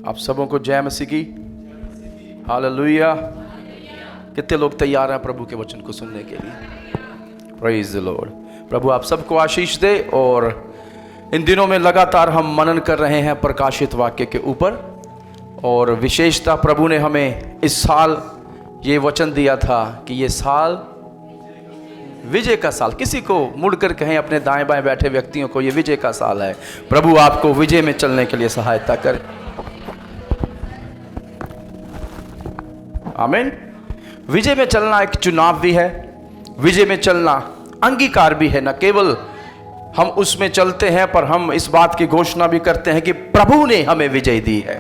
आप सबों को जय मसीह की। हालेलुया। कितने लोग तैयार हैं प्रभु के वचन को सुनने के लिए? Praise the Lord. प्रभु आप सबको आशीष दे। और इन दिनों में लगातार हम मनन कर रहे हैं प्रकाशित वाक्य के ऊपर, और विशेषता प्रभु ने हमें इस साल ये वचन दिया था कि ये साल विजय का साल। किसी को मुड़कर कहें अपने दाएं बाएं बैठे व्यक्तियों को, ये विजय का साल है। प्रभु आपको विजय में चलने के लिए सहायता करे। आमीन। विजय में चलना एक चुनाव भी है, विजय में चलना अंगीकार भी है। न केवल हम उसमें चलते हैं, पर हम इस बात की घोषणा भी करते हैं कि प्रभु ने हमें विजय दी है।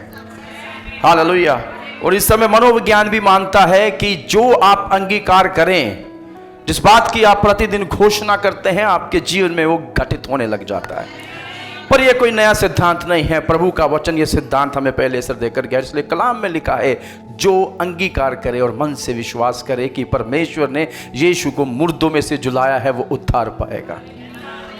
हालेलुया। और इस समय मनोविज्ञान भी मानता है कि जो आप अंगीकार करें, जिस बात की आप प्रतिदिन घोषणा करते हैं, आपके जीवन में वो घटित होने लग जाता है। पर यह कोई नया सिद्धांत नहीं है, प्रभु का वचन ये सिद्धांत हमें पहले से देकर गया। इसलिए कलाम में लिखा है, जो अंगीकार करे और मन से विश्वास करे कि परमेश्वर ने यीशु को मुर्दों में से जुलाया है, वो उद्धार पाएगा।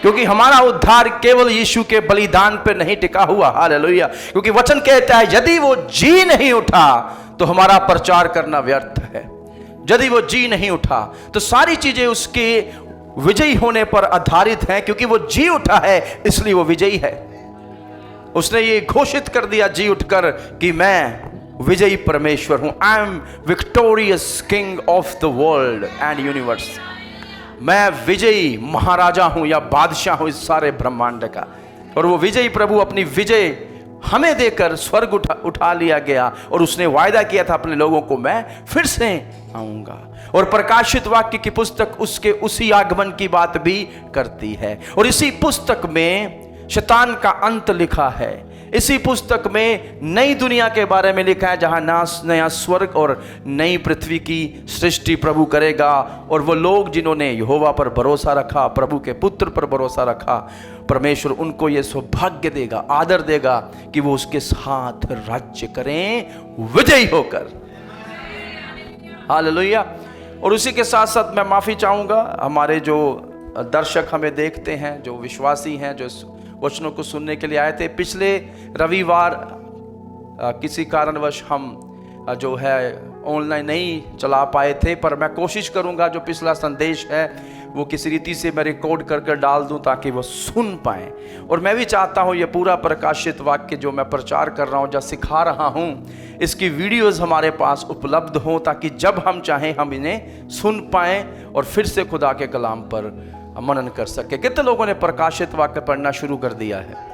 क्योंकि हमारा उद्धार केवल यीशु के बलिदान पर नहीं टिका हुआ। हालेलुया। क्योंकि वचन कहता है, यदि वो जी नहीं उठा तो हमारा प्रचार करना व्यर्थ है। यदि वो जी नहीं उठा तो सारी चीजें उसके विजयी होने पर आधारित हैं। क्योंकि वो जी उठा है, इसलिए वो विजयी है। उसने ये घोषित कर दिया जी उठकर कि मैं विजयी परमेश्वर हूं। I am victorious king of the world and universe. मैं विजयी महाराजा हूं या बादशाह हूं इस सारे ब्रह्मांड का। और वो विजयी प्रभु अपनी विजय हमें देकर स्वर्ग उठा लिया गया, और उसने वायदा किया था अपने लोगों को, मैं फिर से आऊंगा। और प्रकाशित वाक्य की पुस्तक उसके उसी आगमन की बात भी करती है। और इसी पुस्तक में शैतान का अंत लिखा है। इसी पुस्तक में नई दुनिया के बारे में लिखा है, जहां नया स्वर्ग और नई पृथ्वी की सृष्टि प्रभु करेगा। और वो लोग जिन्होंने यहोवा पर भरोसा रखा, प्रभु के पुत्र पर भरोसा रखा, परमेश्वर उनको ये सौभाग्य देगा, आदर देगा कि वो उसके साथ राज्य करें विजयी होकर। हालेलुया। और उसी के साथ साथ मैं माफी चाहूंगा, हमारे जो दर्शक हमें देखते हैं, जो विश्वासी हैं, जो वचनों को सुनने के लिए आए थे। पिछले रविवार किसी कारणवश हम जो है ऑनलाइन नहीं चला पाए थे, पर मैं कोशिश करूंगा जो पिछला संदेश है वो किसी रीति से मैं रिकॉर्ड कर डाल दूं ताकि वो सुन पाएं। और मैं भी चाहता हूं ये पूरा प्रकाशित वाक्य जो मैं प्रचार कर रहा हूं, जो सिखा रहा हूं, इसकी वीडियोस हमारे पास उपलब्ध हों, ताकि जब हम चाहें हम इन्हें सुन पाएं और फिर से खुदा के कलाम पर मनन कर सके। कितने लोगों ने प्रकाशित वाक्य पढ़ना शुरू कर दिया है?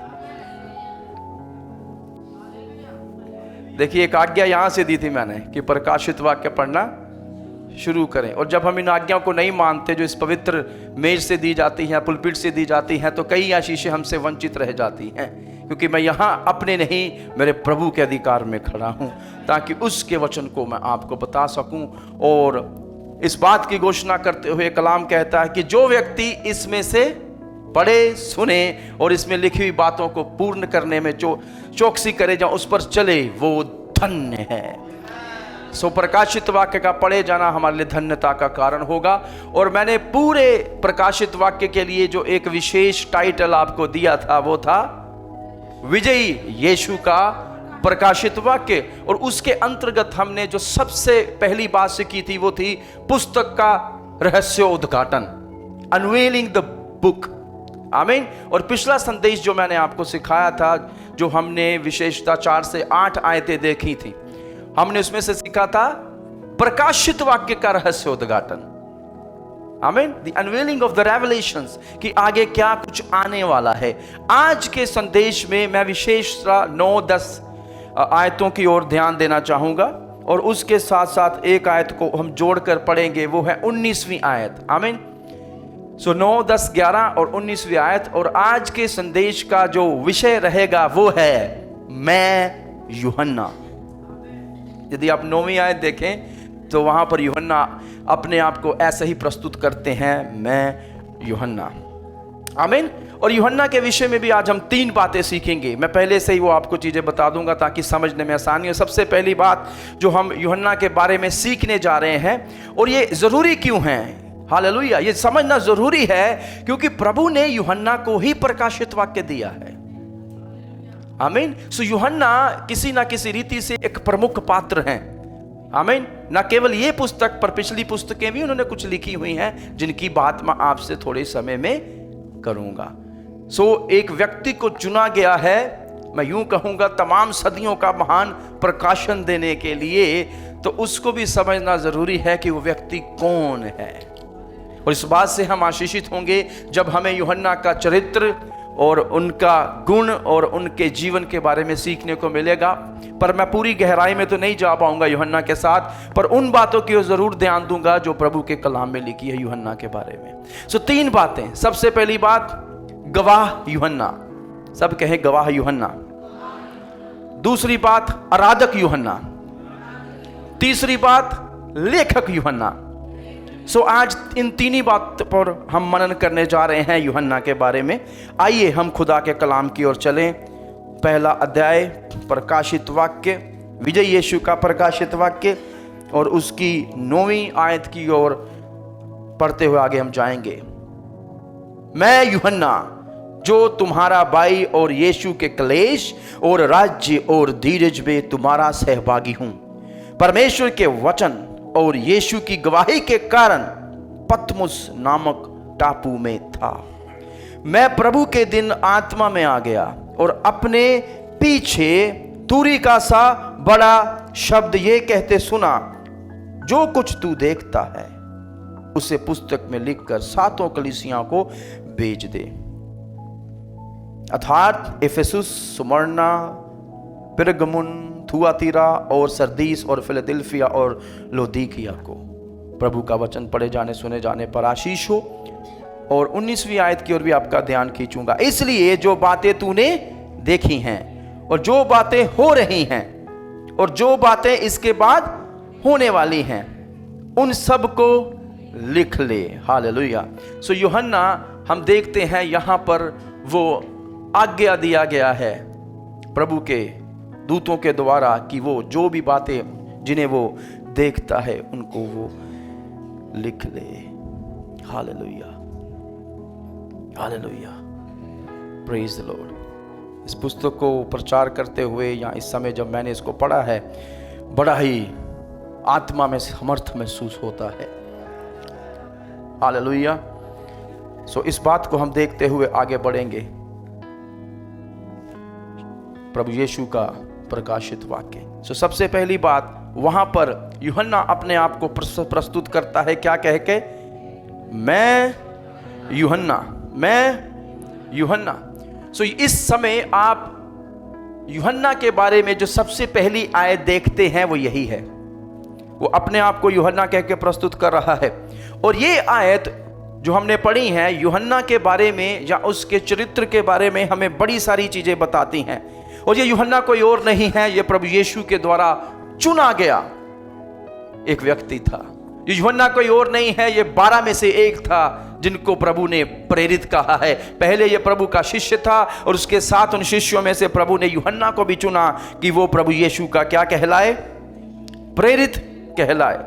देखिए, एक आज्ञा यहां से दी थी मैंने कि प्रकाशित वाक्य पढ़ना शुरू करें। और जब हम इन आज्ञाओं को नहीं मानते, जो इस पवित्र मेज से दी जाती हैं, पुलपिट से दी जाती हैं, तो कई आशीषें हमसे वंचित रह जाती हैं। क्योंकि मैं यहां अपने नहीं, मेरे प्रभु के अधिकार में खड़ा हूं, ताकि उसके वचन को मैं आपको बता सकूं। और इस बात की घोषणा करते हुए कलाम कहता है कि जो व्यक्ति इसमें से पढ़े, सुने और इसमें लिखी हुई बातों को पूर्ण करने में जो चौकसी करे, जहाँ उस पर चले, वो धन्य है। सो प्रकाशित वाक्य का पढ़े जाना हमारे लिए धन्यता का कारण होगा। और मैंने पूरे प्रकाशित वाक्य के लिए जो एक विशेष टाइटल आपको दिया था, वो था विजयी यीशु का प्रकाशित वाक्य। और उसके अंतर्गत हमने जो सबसे पहली बात सीखी थी, वो थी पुस्तक का रहस्य उद्घाटन, अनवेलिंग द बुक। आमीन। और पिछला संदेश जो मैंने आपको सिखाया था, जो हमने विशेषता 4 से 8 आयतें देखी थी, हमने उसमें से सीखा था प्रकाशित वाक्य का रहस्य उद्घाटन। आमीन। The unveiling of the revelations, कि आगे क्या कुछ आने वाला है। आज के संदेश में मैं विशेषता 9-10 आयतों की ओर ध्यान देना चाहूंगा, और उसके साथ साथ एक आयत को हम जोड़कर पढ़ेंगे, वो है 19वीं आयत। आमीन। सो 9, 10, 11 और 19वीं आयत। और आज के संदेश का जो विषय रहेगा वो है मैं यूहन्ना। यदि आप 9वीं आयत देखें तो वहां पर यूहन्ना अपने आप को ऐसे ही प्रस्तुत करते हैं, मैं यूहन्ना। आमीन। और यूहन्ना के विषय में भी आज हम 3 बातें सीखेंगे। मैं पहले से ही वो आपको चीजें बता दूंगा ताकि समझने में आसानी हो। सबसे पहली बात जो हम यूहन्ना के बारे में सीखने जा रहे हैं, और ये जरूरी क्यों है, हालेलुया, ये समझना जरूरी है क्योंकि प्रभु ने यूहन्ना को ही प्रकाशित वाक्य दिया है। आमीन। सो यूहन्ना किसी ना किसी रीति से एक प्रमुख पात्र हैं। आमीन। ना केवल ये पुस्तक पर पिछली पुस्तकें भी उन्होंने कुछ लिखी हुई हैं, जिनकी बात मैं आपसे थोड़े समय में करूंगा। सो एक व्यक्ति को चुना गया है, मैं यूं कहूंगा तमाम सदियों का महान प्रकाशन देने के लिए, तो उसको भी समझना जरूरी है कि वो व्यक्ति कौन है। और इस बात से हम आशीषित होंगे जब हमें यूहन्ना का चरित्र और उनका गुण और उनके जीवन के बारे में सीखने को मिलेगा। पर मैं पूरी गहराई में तो नहीं जा पाऊंगा यूहन्ना के साथ, पर उन बातों की ओर जरूर ध्यान दूंगा जो प्रभु के कलाम में लिखी है यूहन्ना के बारे में। सो 3 बातें। सबसे पहली बात, गवाह यूहन्ना। सब कहे गवाह यूहन्ना। दूसरी बात, आराधक यूहन्ना। तीसरी बात, लेखक यूहन्ना। सो आज इन 3 ही बात पर हम मनन करने जा रहे हैं यूहन्ना के बारे में। आइए हम खुदा के कलाम की ओर चलें। पहला अध्याय प्रकाशित वाक्य, विजय यीशु का प्रकाशित वाक्य, और उसकी 9वीं आयत की ओर पढ़ते हुए आगे हम जाएंगे। मैं यूहन्ना जो तुम्हारा भाई और यीशु के क्लेश और राज्य और धीरज में तुम्हारा सहभागी हूं, परमेश्वर के वचन और यीशु की गवाही के कारण पतमुस नामक टापू में था। मैं प्रभु के दिन आत्मा में आ गया और अपने पीछे तुरी का सा बड़ा शब्द ये कहते सुना, जो कुछ तू देखता है उसे पुस्तक में लिखकर 7 कलीसियां को भेज दे, अर्थात इफिसुस, स्मुर्ना, पिरगमुन, थुआतीरा और सरदीस और फिलाडेल्फिया और लौदीकिया को। प्रभु का वचन पढ़े जाने सुने जाने पर आशीष हो। और 19वीं आयत की ओर भी आपका ध्यान खींचूंगा। इसलिए जो बातें तूने देखी हैं और जो बातें हो रही हैं और जो बातें इसके बाद होने वाली हैं, उन सब को लिख ले। हालेलुया। सो यूहन्ना, हम देखते हैं यहां पर वो आज्ञा दिया गया है प्रभु के दूतों के द्वारा कि वो जो भी बातें जिन्हें वो देखता है उनको वो लिख ले। Hallelujah, hallelujah, praise the Lord. इस पुस्तक को प्रचार करते हुए या इस समय जब मैंने इसको पढ़ा है, बड़ा ही आत्मा में समर्थ महसूस होता है। हालेलुया। सो इस बात को हम देखते हुए आगे बढ़ेंगे। प्रभु यीशु का प्रकाशित वाक्य। सो सबसे पहली बात, वहां पर यूहन्ना अपने आप को प्रस्तुत करता है क्या कह के? मैं यूहन्ना, मैं यूहन्ना। सो इस समय आप यूहन्ना के बारे में जो सबसे पहली आयत देखते हैं वो यही है। वो अपने आप को यूहन्ना कह के प्रस्तुत कर रहा है। और ये आयत जो हमने पढ़ी है यूहन्ना के बारे में या उसके चरित्र के बारे में हमें बड़ी सारी चीजें बताती हैं। और ये यूहन्ना कोई और नहीं है, ये प्रभु यीशु के द्वारा चुना गया एक व्यक्ति था। ये यूहन्ना कोई और नहीं है, ये 12 में से एक था जिनको प्रभु ने प्रेरित कहा है। पहले ये प्रभु का शिष्य था और उसके साथ उन शिष्यों में से प्रभु ने यूहन्ना को भी चुना कि वो प्रभु यीशु का क्या कहलाए? प्रेरित कहलाए।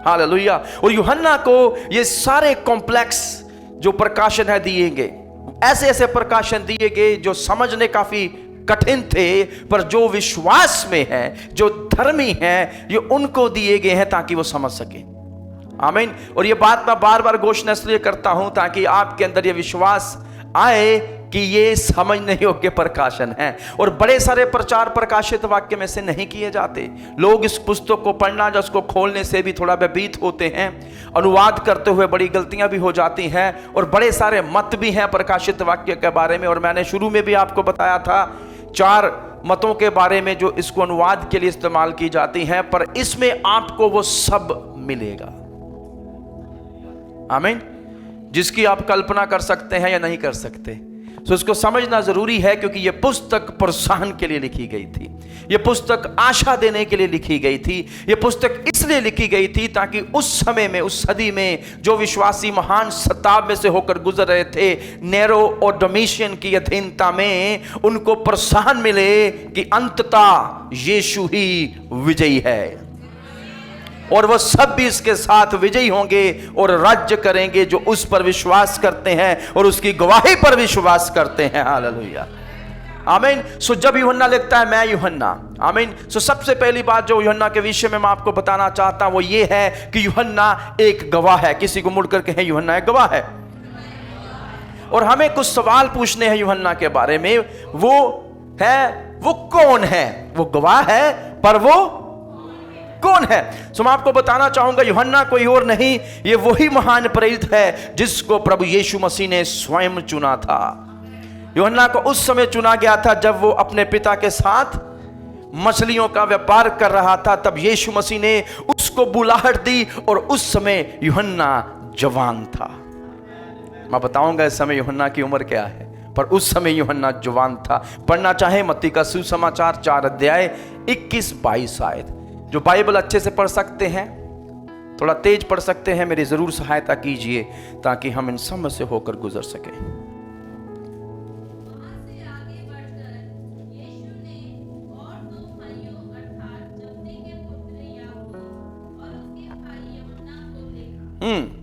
हालेलुया। और यूहन्ना को ये सारे कॉम्प्लेक्स जो प्रकाशन है दिए गए, ऐसे ऐसे प्रकाशन दिए गए जो समझने काफी कठिन थे, पर जो विश्वास में है, जो धर्मी है, ये उनको दिए गए हैं ताकि वो समझ सके। आमीन। और ये बात मैं बार बार घोषणा इसलिए करता हूं ताकि आपके अंदर ये विश्वास आए कि ये समझने योग्य प्रकाशन है। और बड़े सारे प्रचार प्रकाशित वाक्य में से नहीं किए जाते। लोग इस पुस्तक को पढ़ना या उसको खोलने से भी थोड़ा भयभीत होते हैं, अनुवाद करते हुए बड़ी गलतियां भी हो जाती हैं, और बड़े सारे मत भी हैं प्रकाशित वाक्य के बारे में। और मैंने शुरू में भी आपको बताया था 4 मतों के बारे में जो इसको अनुवाद के लिए इस्तेमाल की जाती हैं, पर इसमें आपको वो सब मिलेगा। आमीन। जिसकी आप कल्पना कर सकते हैं या नहीं कर सकते। तो इसको समझना जरूरी है क्योंकि यह पुस्तक प्रोत्साहन के लिए लिखी गई थी। यह पुस्तक आशा देने के लिए लिखी गई थी। यह पुस्तक इसलिए लिखी गई थी ताकि उस समय में, उस सदी में जो विश्वासी महान सताव में से होकर गुजर रहे थे, नेरो और डोमिशियन की अधीनता में, उनको प्रोत्साहन मिले कि अंततः यीशु ही विजयी है और वह सब भी इसके साथ विजयी होंगे और राज्य करेंगे जो उस पर विश्वास करते हैं और उसकी गवाही पर विश्वास करते हैं। हालेलुया, आमीन। सो जब यूहन्ना लिखता है मैं यूहन्ना, आमीन, सो सबसे पहली बात जो यूहन्ना के विषय में मैं आपको बताना चाहता हूं वो ये है कि यूहन्ना एक गवाह है। किसी को मुड़ करके है यूहन्ना एक गवाह है। और हमें कुछ सवाल पूछने हैं यूहन्ना के बारे में। वो कौन है? वो गवाह है, पर वो कौन है? सो मैं आपको बताना चाहूंगा यूहन्ना कोई और नहीं, ये वही महान प्रेरित है जिसको प्रभु यीशु मसीह ने स्वयं चुना था। यूहन्ना को उस समय चुना गया था जब वो अपने पिता के साथ मछलियों का व्यापार कर रहा था। तब यीशु मसीह ने उसको बुलाहट दी और उस समय यूहन्ना जवान था। मैं बताऊंगा इस समय यूहन्ना की उम्र क्या है, पर उस समय यूहन्ना जवान था। पढ़ना चाहे मत्ती का सुसमाचार 4 अध्याय 21-22 शायद। जो बाइबल अच्छे से पढ़ सकते हैं, थोड़ा तेज पढ़ सकते हैं, मेरी जरूर सहायता कीजिए ताकि हम इन सब से होकर गुजर सकें।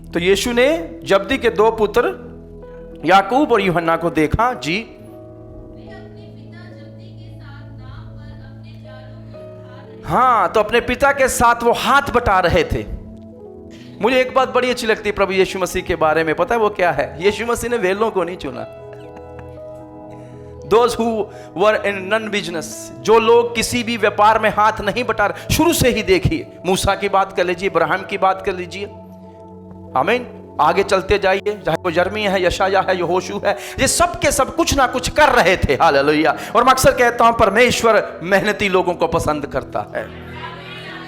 तो यीशु ने जब्दी के 2 पुत्र याकूब और यूहन्ना को देखा। जी, हाँ, तो अपने पिता के साथ वो हाथ बटा रहे थे। मुझे एक बात बड़ी अच्छी लगती है प्रभु यीशु मसीह के बारे में, पता है वो क्या है? यीशु मसीह ने वेलों को नहीं चुना। Those who were in none business, जो लोग किसी भी व्यापार में हाथ नहीं बटा रहे, शुरू से ही देखिए, मूसा की बात कर लीजिए, इब्राहिम की बात कर लीजिए, आमीन, आगे चलते जाइए, चाहे वो यिर्मयाह है, यशायाह है, यहोशू है, ये सब के सब कुछ ना कुछ कर रहे थे। हालेलुया। और मैं अक्सर कहता हूं परमेश्वर मेहनती लोगों को पसंद करता है,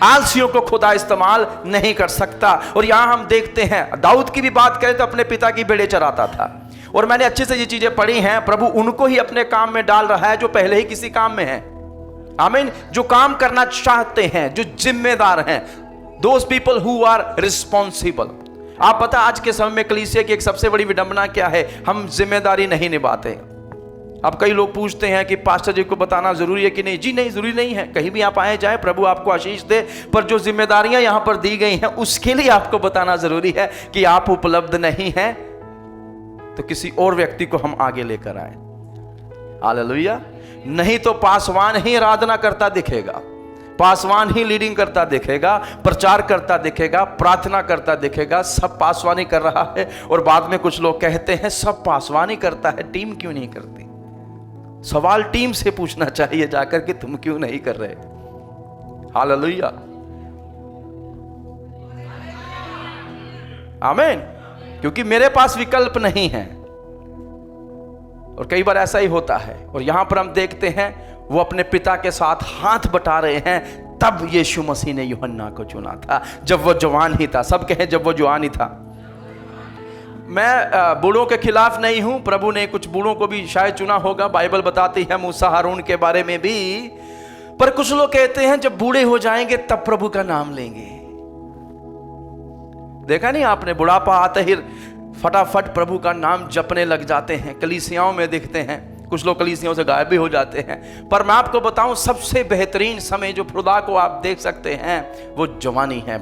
आलसियों को खुदा इस्तेमाल नहीं कर सकता। और यहां हम देखते हैं दाऊद की भी बात करें तो अपने पिता की भेड़ें चराता था। और मैंने अच्छे से ये चीजें पढ़ी हैं। प्रभु उनको ही अपने काम में डाल रहा है जो पहले ही किसी काम में है, आमीन, जो काम करना चाहते हैं, जो जिम्मेदार हैं, those people who are responsible. आप पता आज के समय में कलीसिया की एक सबसे बड़ी विडंबना क्या है? हम जिम्मेदारी नहीं निभाते। अब कई लोग पूछते हैं कि पास्टर जी को बताना जरूरी है कि नहीं? जी नहीं, जरूरी नहीं है। कहीं भी आप आए जाए, प्रभु आपको आशीष दे, पर जो जिम्मेदारियां यहां पर दी गई हैं उसके लिए आपको बताना जरूरी है कि आप उपलब्ध नहीं हैं तो किसी और व्यक्ति को हम आगे लेकर आए। हालेलुया। नहीं तो पासवान ही आराधना करता दिखेगा, पासवान ही लीडिंग करता दिखेगा, प्रचार करता दिखेगा, प्रार्थना करता दिखेगा, सब पासवान ही कर रहा है। और बाद में कुछ लोग कहते हैं सब पासवान ही करता है, टीम क्यों नहीं करती? सवाल टीम से पूछना चाहिए जाकर कि तुम क्यों नहीं कर रहे। हालेलुया, आमीन। क्योंकि मेरे पास विकल्प नहीं है। और कई बार ऐसा ही होता है। और यहां पर हम देखते हैं वो अपने पिता के साथ हाथ बटा रहे हैं। तब यीशु मसीह ने यूहन्ना को चुना था जब वो जवान ही था। सब कहें जब वो जवान ही था। मैं बूढ़ों के खिलाफ नहीं हूं, प्रभु ने कुछ बूढ़ों को भी शायद चुना होगा, बाइबल बताती है मूसा हारून के बारे में भी। पर कुछ लोग कहते हैं जब बूढ़े हो जाएंगे तब प्रभु का नाम लेंगे। देखा नहीं आपने, बुढ़ापा आते ही फटाफट प्रभु का नाम जपने लग जाते हैं। कलीसियाओं में दिखते हैं, कुछ लोग कलीसियाओं से गायब भी हो जाते हैं। पर मैं आपको बताऊं सबसे बेहतरीन समय जो खुदा को आप देख सकते हैं वो जवानी है।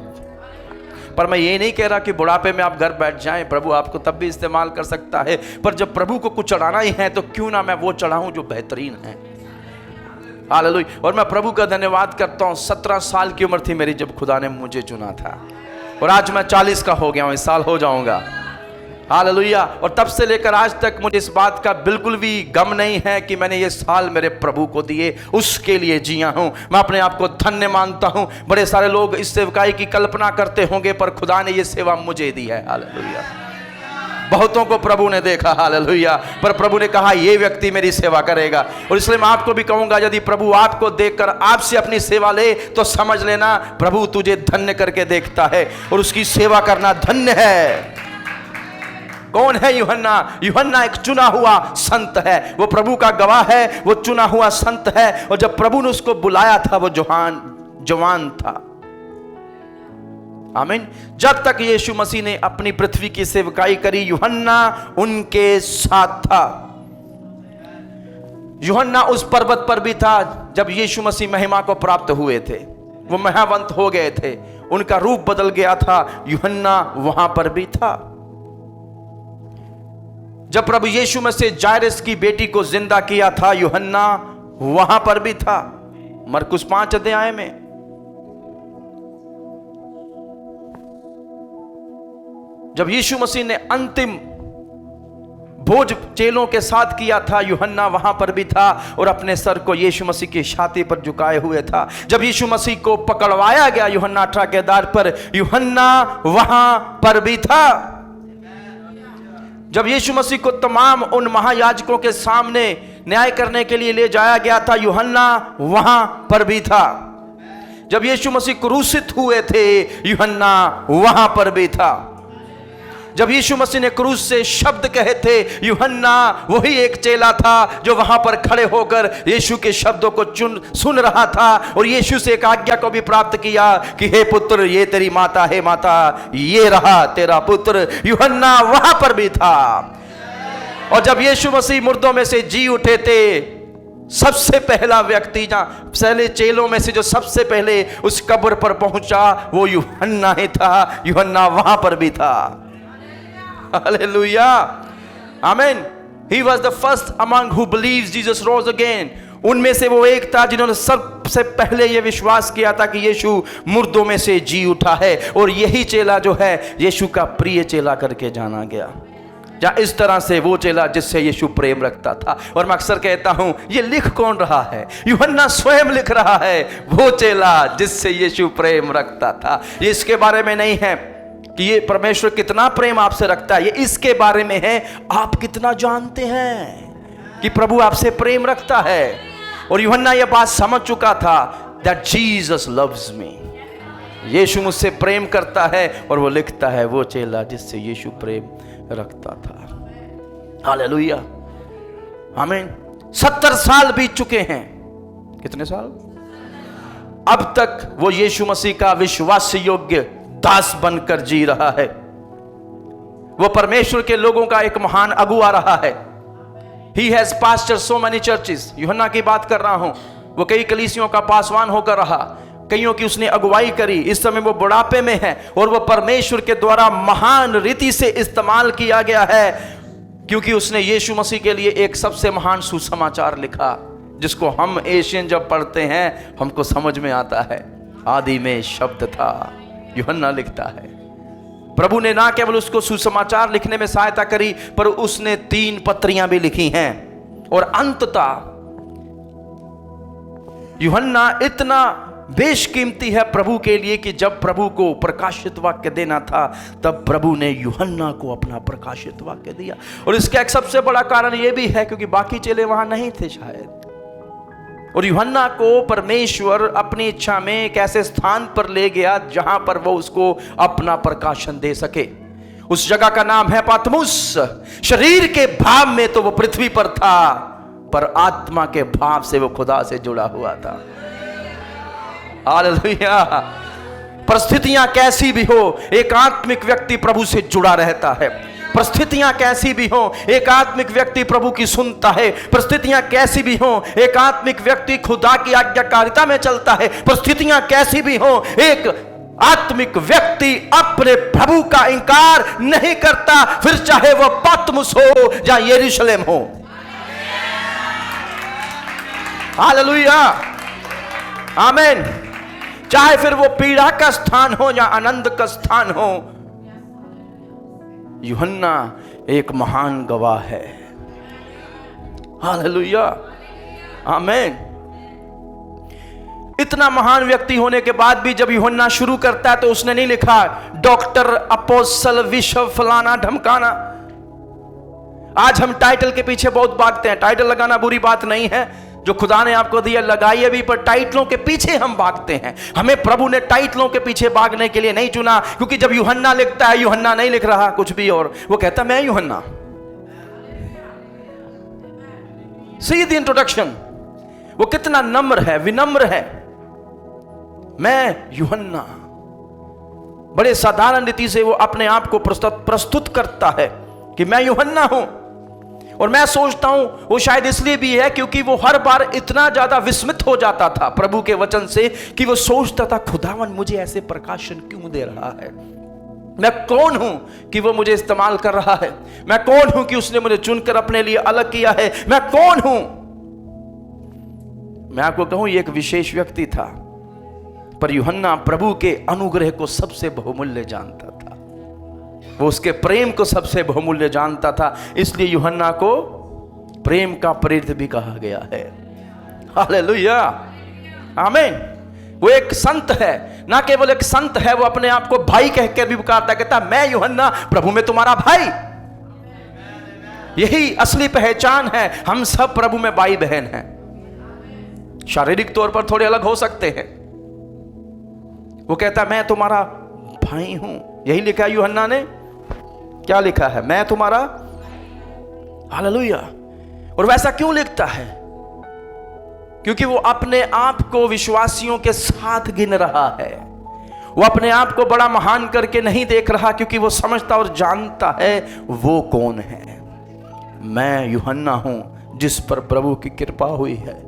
पर मैं ये नहीं कह रहा कि बुढ़ापे में आप घर बैठ जाएं, प्रभु आपको तब भी इस्तेमाल कर सकता है। पर जब प्रभु को कुछ चढ़ाना ही है तो क्यों ना मैं वो चढ़ाऊं जो बेहतरीन है। हालेलुया। और मैं प्रभु का धन्यवाद करता हूं, 17 साल की उम्र थी मेरी जब खुदा ने मुझे चुना था, और आज मैं 40 का हो गया हूं, इस साल हो जाऊंगा। हालेलुया। और तब से लेकर आज तक मुझे इस बात का बिल्कुल भी गम नहीं है कि मैंने ये साल मेरे प्रभु को दिए, उसके लिए जिया हूं। मैं अपने आप को धन्य मानता हूं। बड़े सारे लोग इस सेवकाई की कल्पना करते होंगे, पर खुदा ने ये सेवा मुझे दी है। हालेलुया। बहुतों को प्रभु ने देखा, हालेलुया, पर प्रभु ने कहा ये व्यक्ति मेरी सेवा करेगा। और इसलिए मैं आपको भी कहूंगा, यदि प्रभु आपको देखकर आपसे अपनी सेवा ले तो समझ लेना प्रभु तुझे धन्य करके देखता है, और उसकी सेवा करना धन्य है। कौन है यूहन्ना? यूहन्ना एक चुना हुआ संत है, वो प्रभु का गवाह है, वो चुना हुआ संत है। और जब प्रभु ने उसको बुलाया था वो जवान था। आमीन। जब तक यीशु मसीह ने अपनी पृथ्वी की सेवकाई करी यूहन्ना उनके साथ था। यूहन्ना उस पर्वत पर भी था जब यीशु मसीह महिमा को प्राप्त हुए थे, वो महावंत हो गए थे, उनका रूप बदल गया था। यूहन्ना वहां पर भी था। जब प्रभु यीशु मसीह जायरस की बेटी को जिंदा किया था, यूहन्ना वहां पर भी था। मरकुस 5 अध्याय में जब यीशु मसीह ने अंतिम भोज चेलों के साथ किया था, यूहन्ना वहां पर भी था और अपने सर को यीशु मसीह की छाती पर झुकाए हुए था। जब यीशु मसीह को पकड़वाया गया यूहन्ना 18 के आधार पर, यूहन्ना वहां पर भी था। जब यीशु मसीह को तमाम उन महायाजकों के सामने न्याय करने के लिए ले जाया गया था, यूहन्ना वहां पर भी था। जब यीशु मसीह क्रूसित हुए थे, यूहन्ना वहां पर भी था। जब यीशु मसीह ने क्रूस से शब्द कहे थे, यूहन्ना वही एक चेला था जो वहां पर खड़े होकर यीशु के शब्दों को सुन रहा था और यीशु से एक आज्ञा को भी प्राप्त किया कि हे पुत्र, ये तेरी माता, हे माता, ये रहा तेरा पुत्र। यूहन्ना वहां पर भी था। और जब यीशु मसीह मुर्दों में से जी उठे थे, सबसे पहला व्यक्ति, पहले चेलों में से जो सबसे पहले उस कब्र पर पहुंचा, वो यूहन्ना ही था। यूहन्ना वहां पर भी था। Hallelujah. Amen. He was the first among who believes Jesus rose again. उनमें से वो एक था जिन्होंने सबसे पहले ये विश्वास किया था कि यीशु मुर्दों में से जी उठा है। और यही चेला जो है यीशु का प्रिय चेला करके जाना गया। या इस तरह से वो चेला जिससे यीशु प्रेम रखता था। और मैं अक्सर कहता हूं, ये लिख कौन रहा है? यूहन्ना स्वयं लिख रहा है, वो चेला जिससे यीशु प्रेम रखता था। ये इसके बारे में नहीं है कि ये परमेश्वर कितना प्रेम आपसे रखता है, ये इसके बारे में है आप कितना जानते हैं कि प्रभु आपसे प्रेम रखता है। और यूहन्ना ये बात समझ चुका था, दैट जीसस लव्स मी, यीशु मुझसे प्रेम करता है। और वो लिखता है, वो चेला जिससे यीशु प्रेम रखता था। हालेलुया, आमीन। 70 साल बीत चुके हैं। कितने साल? अब तक वो यीशु मसीह का विश्वास योग्य दास बनकर जी रहा है। वो परमेश्वर के लोगों का एक महान अगुआ रहा है। He has pastored so many churches. यूहन्ना की बात कर रहा हूं। वो कई कलीसियों का पासवान होकर रहा, कईयों की उसने अगुवाई करी। इस समय वो बुढ़ापे में है और वो परमेश्वर के द्वारा महान रीति से इस्तेमाल किया गया है, क्योंकि उसने यीशु मसीह के लिए एक सबसे महान सुसमाचार लिखा, जिसको हम एशियन जब पढ़ते हैं हमको समझ में आता है। आदि में शब्द था, यूहन्ना लिखता है। प्रभु ने ना केवल उसको सुसमाचार लिखने में सहायता करी, पर उसने 3 पत्रियां भी लिखी हैं। और अंततः यूहन्ना इतना बेशकीमती है प्रभु के लिए कि जब प्रभु को प्रकाशित वाक्य देना था, तब प्रभु ने यूहन्ना को अपना प्रकाशित वाक्य दिया। और इसका एक सबसे बड़ा कारण यह भी है क्योंकि बाकी चेले वहां नहीं थे शायद। और यूहन्ना को परमेश्वर अपनी इच्छा में एक ऐसे स्थान पर ले गया जहां पर वो उसको अपना प्रकाशन दे सके। उस जगह का नाम है पतमुस। शरीर के भाव में तो वो पृथ्वी पर था, पर आत्मा के भाव से वो खुदा से जुड़ा हुआ था। हालेलुया। परिस्थितियां कैसी भी हो, एक आत्मिक व्यक्ति प्रभु से जुड़ा रहता है। परिस्थितियां कैसी भी हो, एक आत्मिक व्यक्ति प्रभु की सुनता है। परिस्थितियां कैसी भी हो, एक आत्मिक व्यक्ति खुदा की आज्ञाकारिता में चलता है। परिस्थितियां कैसी भी हो, एक आत्मिक व्यक्ति अपने प्रभु का इंकार नहीं करता, फिर चाहे वह पतमुस हो या यरूशलेम हो। हालेलुया, आमीन। चाहे फिर वो पीड़ा का स्थान हो या आनंद का स्थान हो, यूहन्ना एक महान गवाह है। हालेलुया, आमीन। इतना महान व्यक्ति होने के बाद भी जब यूहन्ना शुरू करता है तो उसने नहीं लिखा डॉक्टर, अपोस्तल, विश्व, फलाना ढमकाना। आज हम टाइटल के पीछे बहुत भागते हैं। टाइटल लगाना बुरी बात नहीं है, जो खुदा ने आपको दिया लगाइए भी, पर टाइटलों के पीछे हम भागते हैं। हमें प्रभु ने टाइटलों के पीछे भागने के लिए नहीं चुना, क्योंकि जब यूहन्ना लिखता है, यूहन्ना नहीं लिख रहा कुछ भी और, वो कहता मैं यूहन्ना। सी द इंट्रोडक्शन, वो कितना नम्र है, विनम्र है। मैं यूहन्ना, बड़े साधारण रीति से वो अपने आप को प्रस्तुत करता है कि मैं यूहन्ना हूं। और मैं सोचता हूं वो शायद इसलिए भी है क्योंकि वो हर बार इतना ज्यादा विस्मित हो जाता था प्रभु के वचन से कि वो सोचता था खुदावन मुझे ऐसे प्रकाशन क्यों दे रहा है। मैं कौन हूं कि वो मुझे इस्तेमाल कर रहा है? मैं कौन हूं कि उसने मुझे चुनकर अपने लिए अलग किया है? मैं कौन हूं? मैं आपको कहूं, ये एक विशेष व्यक्ति था, पर यूहन्ना प्रभु के अनुग्रह को सबसे बहुमूल्य जानता था। वो उसके प्रेम को सबसे बहुमूल्य जानता था, इसलिए यूहन्ना को प्रेम का प्रेरित भी कहा गया है। हालेलुया, आमीन। वो एक संत है, ना केवल एक संत है, वो अपने आप को भाई कहकर भी पुकारता, कहता मैं यूहन्ना प्रभु में तुम्हारा भाई। यही असली पहचान है। हम सब प्रभु में भाई बहन हैं। शारीरिक तौर पर थोड़े अलग हो सकते हैं। वो कहता मैं तुम्हारा भाई हूं। यही लिखा है यूहन्ना ने। क्या लिखा है? मैं तुम्हारा। हालेलुया। और वैसा क्यों लिखता है? क्योंकि वो अपने आप को विश्वासियों के साथ गिन रहा है। वो अपने आप को बड़ा महान करके नहीं देख रहा, क्योंकि वो समझता और जानता है वो कौन है। मैं यूहन्ना हूं जिस पर प्रभु की कृपा हुई है।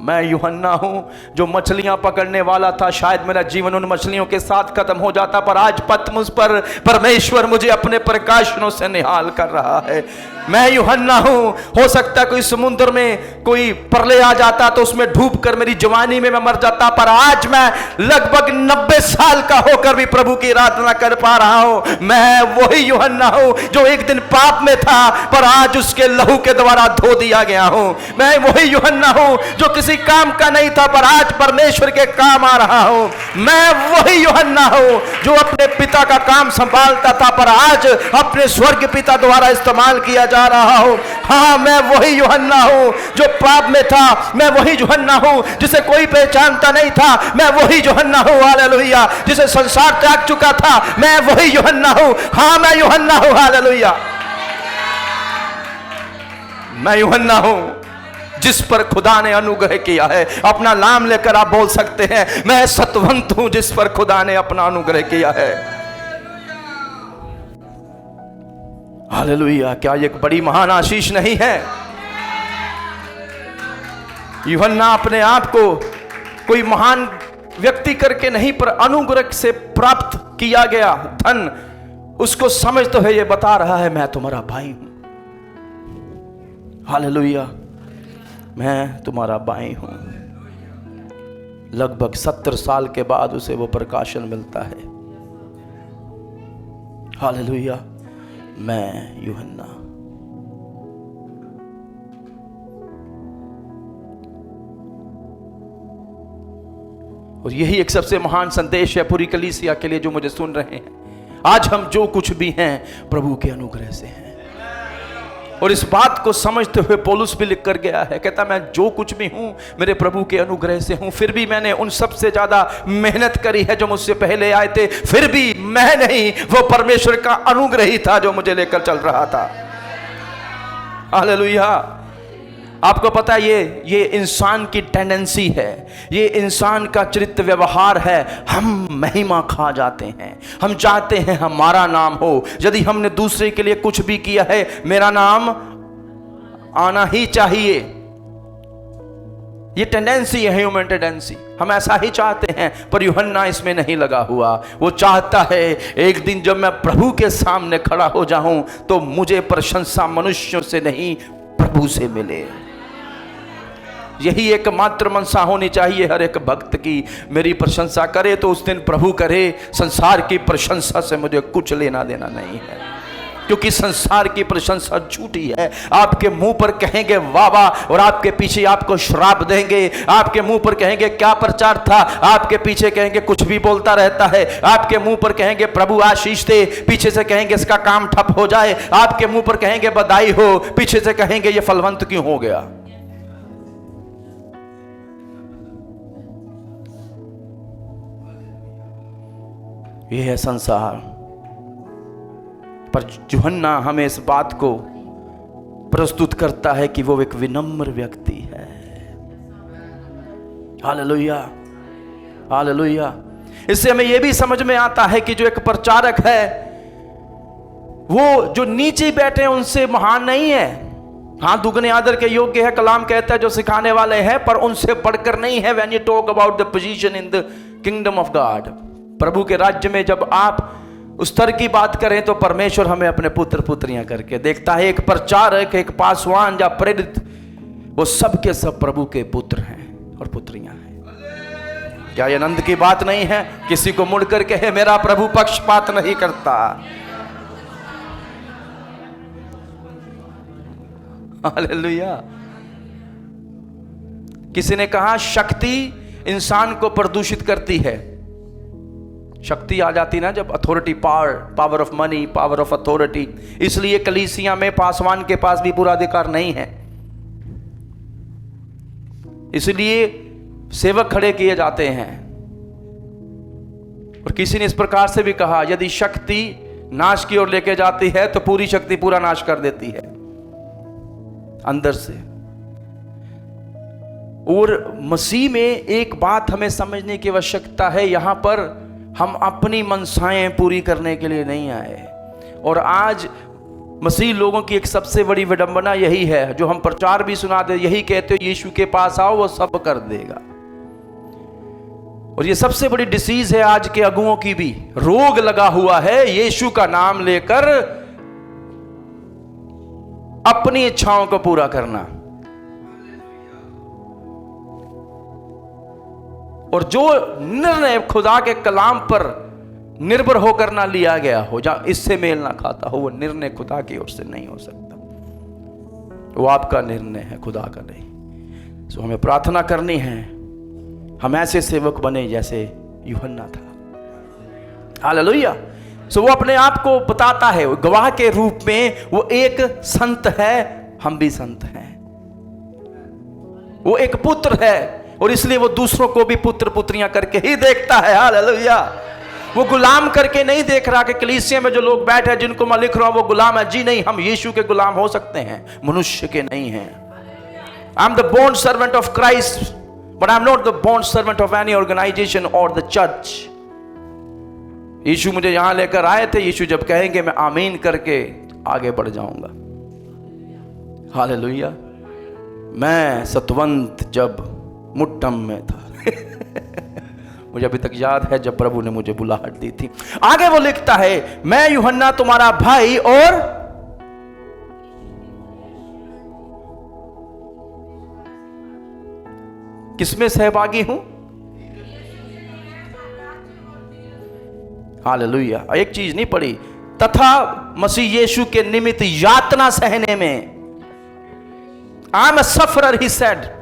मैं यूहन्ना हूं जो मछलियां पकड़ने वाला था। शायद मेरा जीवन उन मछलियों के साथ खत्म हो जाता, पर आज पतमुस पर परमेश्वर मुझे अपने प्रकाशनों से निहाल कर रहा है। मैं यूहन्ना हूं। हो सकता है कोई समुद्र में कोई प्रलय आ जाता तो उसमें डूब कर मेरी जवानी में मैं मर जाता, पर आज मैं लगभग 90 साल का होकर भी प्रभु की आराधना कर पा रहा हूं। मैं वही यूहन्ना हूं जो एक दिन पाप में था, पर आज उसके लहू के द्वारा धो दिया गया हूं। मैं वही यूहन्ना हूं जो किसी काम का नहीं था, पर आज परमेश्वर के काम आ रहा हूं। मैं वही यूहन्ना हूं जो अपने पिता का काम संभालता था, पर आज अपने स्वर्ग पिता द्वारा इस्तेमाल किया जा रहा हूं। हाँ, मैं वही यूहन्ना हूं जो पाप में था। मैं वही यूहन्ना हूं जिसे कोई पहचानता नहीं था। मैं वही यूहन्ना हूं, हालेलुया, जिसे संसार त्याग चुका था। मैं वही यूहन्ना हूं। हाँ, मैं यूहन्ना हूं, हालेलुया। मैं यूहन्ना हूं जिस पर खुदा ने अनुग्रह किया है। अपना नाम लेकर आप बोल सकते हैं, मैं सतवंत हूं जिस पर खुदा ने अपना अनुग्रह किया है। हालेलुया। क्या ये एक बड़ी महान आशीष नहीं है? यूहन्ना अपने आप को कोई महान व्यक्ति करके नहीं, पर अनुग्रह से प्राप्त किया गया धन उसको समझते हुए ये बता रहा है मैं तुम्हारा भाई हूं। हालेलुया, मैं तुम्हारा भाई हूं। लगभग 70 साल के बाद उसे वो प्रकाशन मिलता है। हालेलुया, मैं यूहन्ना। और यही एक सबसे महान संदेश है पूरी कलीसिया के लिए जो मुझे सुन रहे हैं। आज हम जो कुछ भी हैं प्रभु के अनुग्रह से हैं। और इस बात को समझते हुए पौलुस भी लिख कर गया है, कहता मैं जो कुछ भी हूं मेरे प्रभु के अनुग्रह से हूं। फिर भी मैंने उन सबसे ज्यादा मेहनत करी है जो मुझसे पहले आए थे। फिर भी मैं नहीं, वो परमेश्वर का अनुग्रह ही था जो मुझे लेकर चल रहा था। हालेलुया। आपको पता है ये इंसान की टेंडेंसी है, ये इंसान का चरित्र व्यवहार है। हम महिमा खा जाते हैं। हम चाहते हैं हमारा नाम हो। यदि हमने दूसरे के लिए कुछ भी किया है, मेरा नाम आना ही चाहिए। ये टेंडेंसी है, ह्यूमन टेंडेंसी। हम ऐसा ही चाहते हैं, पर यूहन्ना इसमें नहीं लगा हुआ। वो चाहता है एक दिन जब मैं प्रभु के सामने खड़ा हो जाऊं तो मुझे प्रशंसा मनुष्यों से नहीं प्रभु से मिले। यही एकमात्र मनसा होनी चाहिए हर एक भक्त की। मेरी प्रशंसा करे तो उस दिन प्रभु करे। संसार की प्रशंसा से मुझे कुछ लेना देना नहीं है, क्योंकि संसार की प्रशंसा झूठी है। आपके मुंह पर कहेंगे वाह वाह, और आपके पीछे आपको श्राप देंगे। आपके मुंह पर कहेंगे क्या प्रचार था, आपके पीछे कहेंगे कुछ भी बोलता रहता है। आपके मुंह पर कहेंगे प्रभु आशीष दे, पीछे से कहेंगे इसका काम ठप हो जाए। आपके मुंह पर कहेंगे बधाई हो, पीछे से कहेंगे ये फलवंत क्यों हो गया। यह है संसार। पर यूहन्ना हमें इस बात को प्रस्तुत करता है कि वो एक विनम्र व्यक्ति है। Hallelujah, hallelujah. इससे हमें यह भी समझ में आता है कि जो एक प्रचारक है वो जो नीचे बैठे हैं उनसे महान नहीं है। हाँ, दुगने आदर के योग्य है, कलाम कहता है जो सिखाने वाले हैं, पर उनसे बढ़कर नहीं है। When you talk about the position in the kingdom of God, प्रभु के राज्य में जब आप उस स्तर की बात करें तो परमेश्वर हमें अपने पुत्र पुत्रियां करके देखता है। एक प्रचारक, एक पासवान या प्रेरित, वो सब के सब प्रभु के पुत्र हैं और पुत्रियां हैं। क्या ये आनंद की बात नहीं है? किसी को मुड़ कर कहे मेरा प्रभु पक्षपात नहीं करता। हालेलुया। किसी ने कहा शक्ति इंसान को प्रदूषित करती है। शक्ति आ जाती ना जब, authority, power of money, power of authority. इसलिए कलीसिया में पासवान के पास भी पूरा अधिकार नहीं है, इसलिए सेवक खड़े किए जाते हैं। और किसी ने इस प्रकार से भी कहा यदि शक्ति नाश की ओर लेके जाती है तो पूरी शक्ति पूरा नाश कर देती है अंदर से। और मसीह में एक बात हमें समझने की आवश्यकता है, यहां पर हम अपनी मनसाएं पूरी करने के लिए नहीं आए। और आज मसीह लोगों की एक सबसे बड़ी विडंबना यही है, जो हम प्रचार भी सुनाते, यही कहते हो यीशु के पास आओ वो सब कर देगा। और ये सबसे बड़ी डिसीज है आज के अगुओं की भी, रोग लगा हुआ है यीशु का नाम लेकर अपनी इच्छाओं को पूरा करना। और जो निर्णय खुदा के कलाम पर निर्भर होकर ना लिया गया हो, जहां इससे मेल ना खाता हो, वो निर्णय खुदा की ओर से नहीं हो सकता। वो आपका निर्णय है, खुदा का नहीं। सो हमें प्रार्थना करनी है हम ऐसे सेवक बने जैसे यूहन्ना था। हालेलुया। सो वो अपने आप को बताता है, गवाह के रूप में वो एक संत है, हम भी संत हैं। वो एक पुत्र है और इसलिए वो दूसरों को भी पुत्र पुत्रियां करके ही देखता है। हालेलुया। वो गुलाम करके नहीं देख रहा कि कलीसिया में जो लोग बैठे हैं जिनको मैं लिख रहा हूं वो गुलाम है। जी नहीं, हम यीशु के गुलाम हो सकते हैं, मनुष्य के नहीं हैं। I am the bond servant of Christ but I am not the bond servant of any organization और द चर्च। यीशु मुझे यहां लेकर आए थे, यीशु जब कहेंगे मैं आमीन करके आगे बढ़ जाऊंगा। हालेलुया। मैं सतवंत जब मुट्ठम में था मुझे अभी तक याद है जब प्रभु ने मुझे बुलाहट दी थी। आगे वो लिखता है मैं यूहन्ना तुम्हारा भाई और किसमें सहभागी हूं? हालेलुया। एक चीज नहीं पढ़ी, तथा मसीह यीशु के निमित्त यातना सहने में। I am a sufferer he said,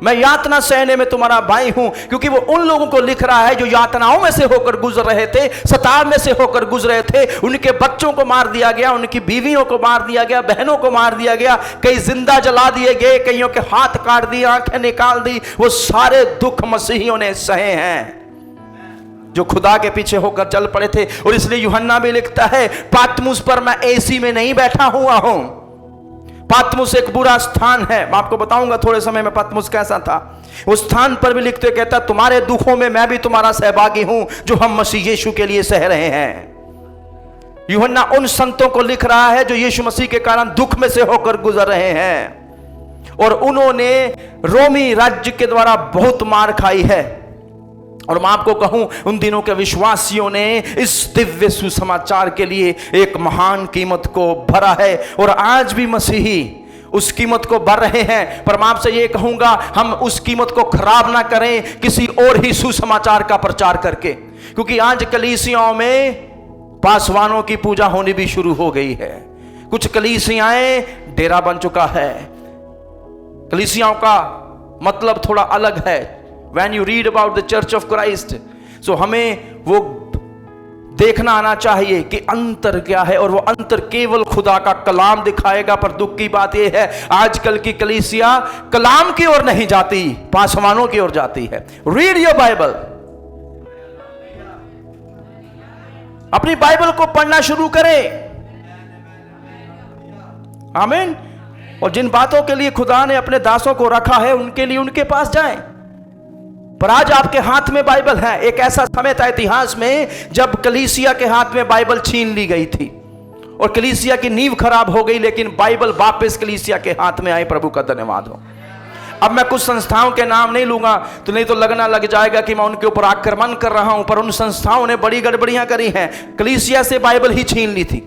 मैं यातना सहने में तुम्हारा भाई हूं। क्योंकि वो उन लोगों को लिख रहा है जो यातनाओं में से होकर गुजर रहे थे, सताव में से होकर गुजरे थे। उनके बच्चों को मार दिया गया, उनकी बीवियों को मार दिया गया, बहनों को मार दिया गया, कई जिंदा जला दिए गए, कईयों के हाथ काट दिए, आंखें निकाल दी। वो सारे दुख मसीहियों ने सहे हैं जो खुदा के पीछे होकर चल पड़े थे। और इसलिए यूहन्ना भी लिखता है पातमुस पर मैं एसी में नहीं बैठा हुआ हूं। पातमुस एक बुरा स्थान है, मैं आपको बताऊंगा थोड़े समय में पातमुस कैसा था। उस स्थान पर भी लिखते कहता तुम्हारे दुखों में मैं भी तुम्हारा सहभागी हूं जो हम मसीह यीशु के लिए सह रहे हैं। यूहन्ना उन संतों को लिख रहा है जो यीशु मसीह के कारण दुख में से होकर गुजर रहे हैं और उन्होंने रोमी राज्य के द्वारा बहुत मार खाई है। और मैं आपको कहूं उन दिनों के विश्वासियों ने इस दिव्य सुसमाचार के लिए एक महान कीमत को भरा है और आज भी मसीही उस कीमत को भर रहे हैं। पर मैं आपसे ये कहूंगा हम उस कीमत को खराब ना करें किसी और ही सुसमाचार का प्रचार करके, क्योंकि आज कलीसियाओं में पासवानों की पूजा होनी भी शुरू हो गई है। कुछ कलीसियाएं डेरा बन चुका है। कलीसियाओं का मतलब थोड़ा अलग है। When you read about the Church of Christ, so हमें वो देखना आना चाहिए कि अंतर क्या है, और वो अंतर केवल खुदा का कलाम दिखाएगा। पर दुख की बात यह है आजकल की कलीसिया कलाम की ओर नहीं जाती, पासवानों की ओर जाती है। रीड योर बाइबल, अपनी बाइबल को पढ़ना शुरू करें। आमीन। और जिन बातों के लिए खुदा ने अपने दासों को रखा है उनके लिए उनके पास जाएं। पर आज आपके हाथ में बाइबल है। एक ऐसा समय था इतिहास में जब कलीसिया के हाथ में बाइबल छीन ली गई थी और कलीसिया की नींव खराब हो गई, लेकिन बाइबल वापस कलीसिया के हाथ में आई। प्रभु का धन्यवाद हो। अब मैं कुछ संस्थाओं के नाम नहीं लूंगा, तो नहीं तो लगना लग जाएगा कि मैं उनके ऊपर आक्रमण कर रहा हूं, पर उन संस्थाओं ने बड़ी गड़बड़ियां करी हैं। कलीसिया से बाइबल ही छीन ली थी।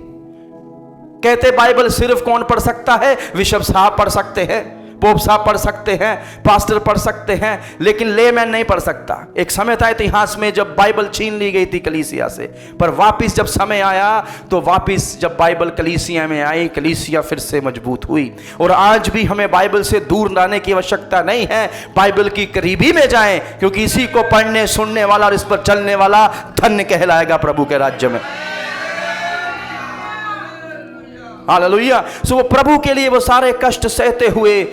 कहते बाइबल सिर्फ कौन पढ़ सकता है? बिशप साहब पढ़ सकते हैं, पोप साहब पढ़ सकते हैं, पास्टर पढ़ सकते हैं, लेकिन लेमैन नहीं पढ़ सकता। एक समय था इतिहास में जब बाइबल छीन ली गई थी कलीसिया से, पर वापिस जब समय आया तो वापिस जब बाइबल कलीसिया में आई, कलीसिया फिर से मजबूत हुई। और आज भी हमें बाइबल से दूर जाने की आवश्यकता नहीं है, बाइबल की करीबी में जाएं, क्योंकि इसी को पढ़ने सुनने वाला और इस पर चलने वाला धन्य कहलाएगा प्रभु के राज्य में। हालेलुया। सो वो प्रभु के लिए वो सारे कष्ट सहते हुए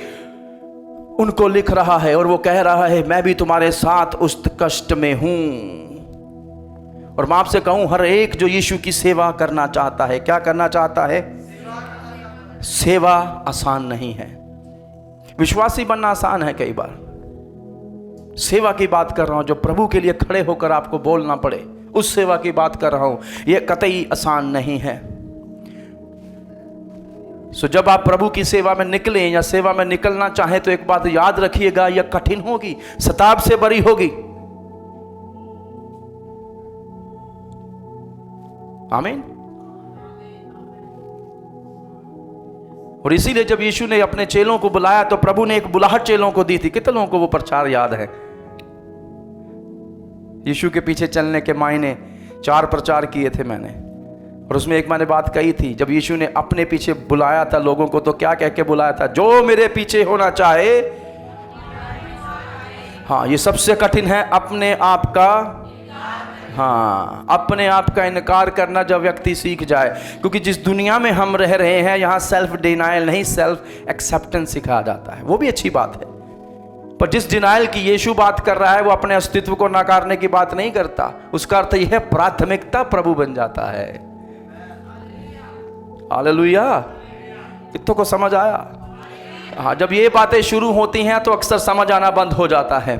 उनको लिख रहा है, और वो कह रहा है मैं भी तुम्हारे साथ उस कष्ट में हूं। और मैं आपसे कहूं, हर एक जो यीशु की सेवा करना चाहता है, क्या करना चाहता है? सेवा आसान नहीं है। विश्वासी बनना आसान है कई बार, सेवा की बात कर रहा हूं, जो प्रभु के लिए खड़े होकर आपको बोलना पड़े, उस सेवा की बात कर रहा हूं, यह कतई आसान नहीं है। सो जब आप प्रभु की सेवा में निकलें या सेवा में निकलना चाहें, तो एक बात याद रखिएगा, यह कठिन होगी, सताव से भरी होगी। आमीन। और इसीलिए जब यीशु ने अपने चेलों को बुलाया, तो प्रभु ने एक बुलाहट चेलों को दी थी। कितने लोगों को वो प्रचार याद है? यीशु के पीछे चलने के मायने 4 प्रचार किए थे मैंने, और उसमें एक मैंने बात कही थी, जब यीशु ने अपने पीछे बुलाया था लोगों को, तो क्या कह के बुलाया था? जो मेरे पीछे होना चाहे। हाँ, ये सबसे कठिन है, अपने आप का, हाँ, अपने आप का इनकार करना जब व्यक्ति सीख जाए। क्योंकि जिस दुनिया में हम रह रहे हैं, यहाँ सेल्फ डिनाइल नहीं, सेल्फ एक्सेप्टेंस सिखाया जाता है। वो भी अच्छी बात है, पर जिस डिनाइल की यीशु बात कर रहा है, वो अपने अस्तित्व को नकारने की बात नहीं करता। उसका अर्थ यह है प्राथमिकता प्रभु बन जाता है। हालेलुया। कितनों को समझ आया? हाँ, जब ये बातें शुरू होती हैं तो अक्सर समझ आना बंद हो जाता है।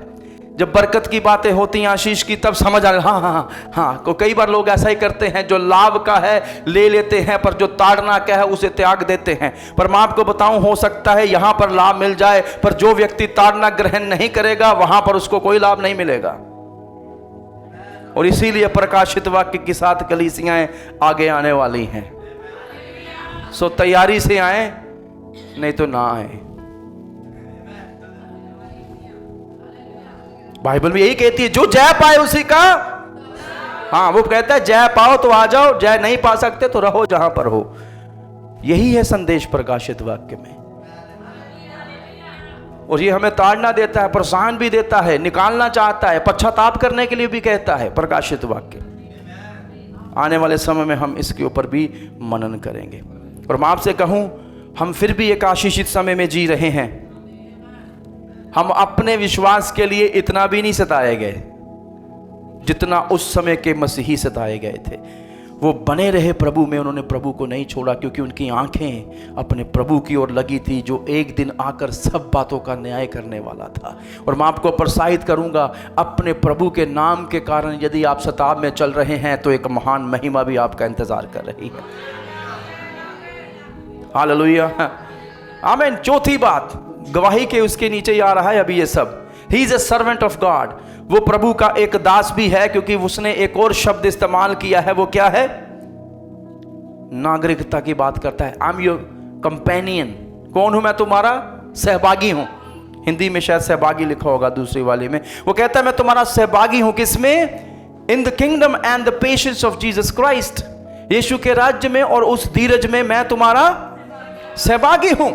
जब बरकत की बातें होती हैं, आशीष की, तब समझ आना, हाँ हाँ हाँ हाँ। को कई बार लोग ऐसा ही करते हैं, जो लाभ का है ले लेते हैं, पर जो ताड़ना का है उसे त्याग देते हैं। पर मैं आपको बताऊं, हो सकता है यहां पर लाभ मिल जाए, पर जो व्यक्ति ताड़ना ग्रहण नहीं करेगा, वहां पर उसको कोई लाभ नहीं मिलेगा। और इसीलिए प्रकाशित वाक्य के साथ कलीसियाएं आगे आने वाली हैं। सो तैयारी से आए, नहीं तो ना आए। बाइबल भी यही कहती है, जो जय पाए उसी का, हाँ, वो कहता है जय पाओ तो आ जाओ, जय नहीं पा सकते तो रहो जहां पर हो। यही है संदेश प्रकाशित वाक्य में। और ये हमें ताड़ना देता है, प्रोत्साहन भी देता है, निकालना चाहता है, पश्चाताप करने के लिए भी कहता है प्रकाशित वाक्य। आने वाले समय में हम इसके ऊपर भी मनन करेंगे। और मैं आपसे कहूं, हम फिर भी एक आशीषित समय में जी रहे हैं। हम अपने विश्वास के लिए इतना भी नहीं सताए गए जितना उस समय के मसीही सताए गए थे। वो बने रहे प्रभु में, उन्होंने प्रभु को नहीं छोड़ा, क्योंकि उनकी आंखें अपने प्रभु की ओर लगी थी, जो एक दिन आकर सब बातों का न्याय करने वाला था। और मैं आपको प्रोत्साहित करूंगा, अपने प्रभु के नाम के कारण यदि आप सताव में चल रहे हैं, तो एक महान महिमा भी आपका इंतजार कर रही है। हालेलुया, आमीन। चौथी बात, गवाही के उसके नीचे ही आ रहा है अभी ये सब। He is a servant of God. वो प्रभु का एक दास भी है, क्योंकि उसने एक और शब्द इस्तेमाल किया है। वो क्या है? नागरिकता की बात करता है। I am your companion. कौन हूं मैं? तुम्हारा सहभागी हूं। हिंदी में शायद सहभागी लिखा होगा, दूसरी वाली में वो कहता है मैं तुम्हारा सहभागी हूं। किसमें? In the kingdom and the patience of Jesus Christ. यीशु के राज्य में और उस धीरज में मैं तुम्हारा सहभागी हूं।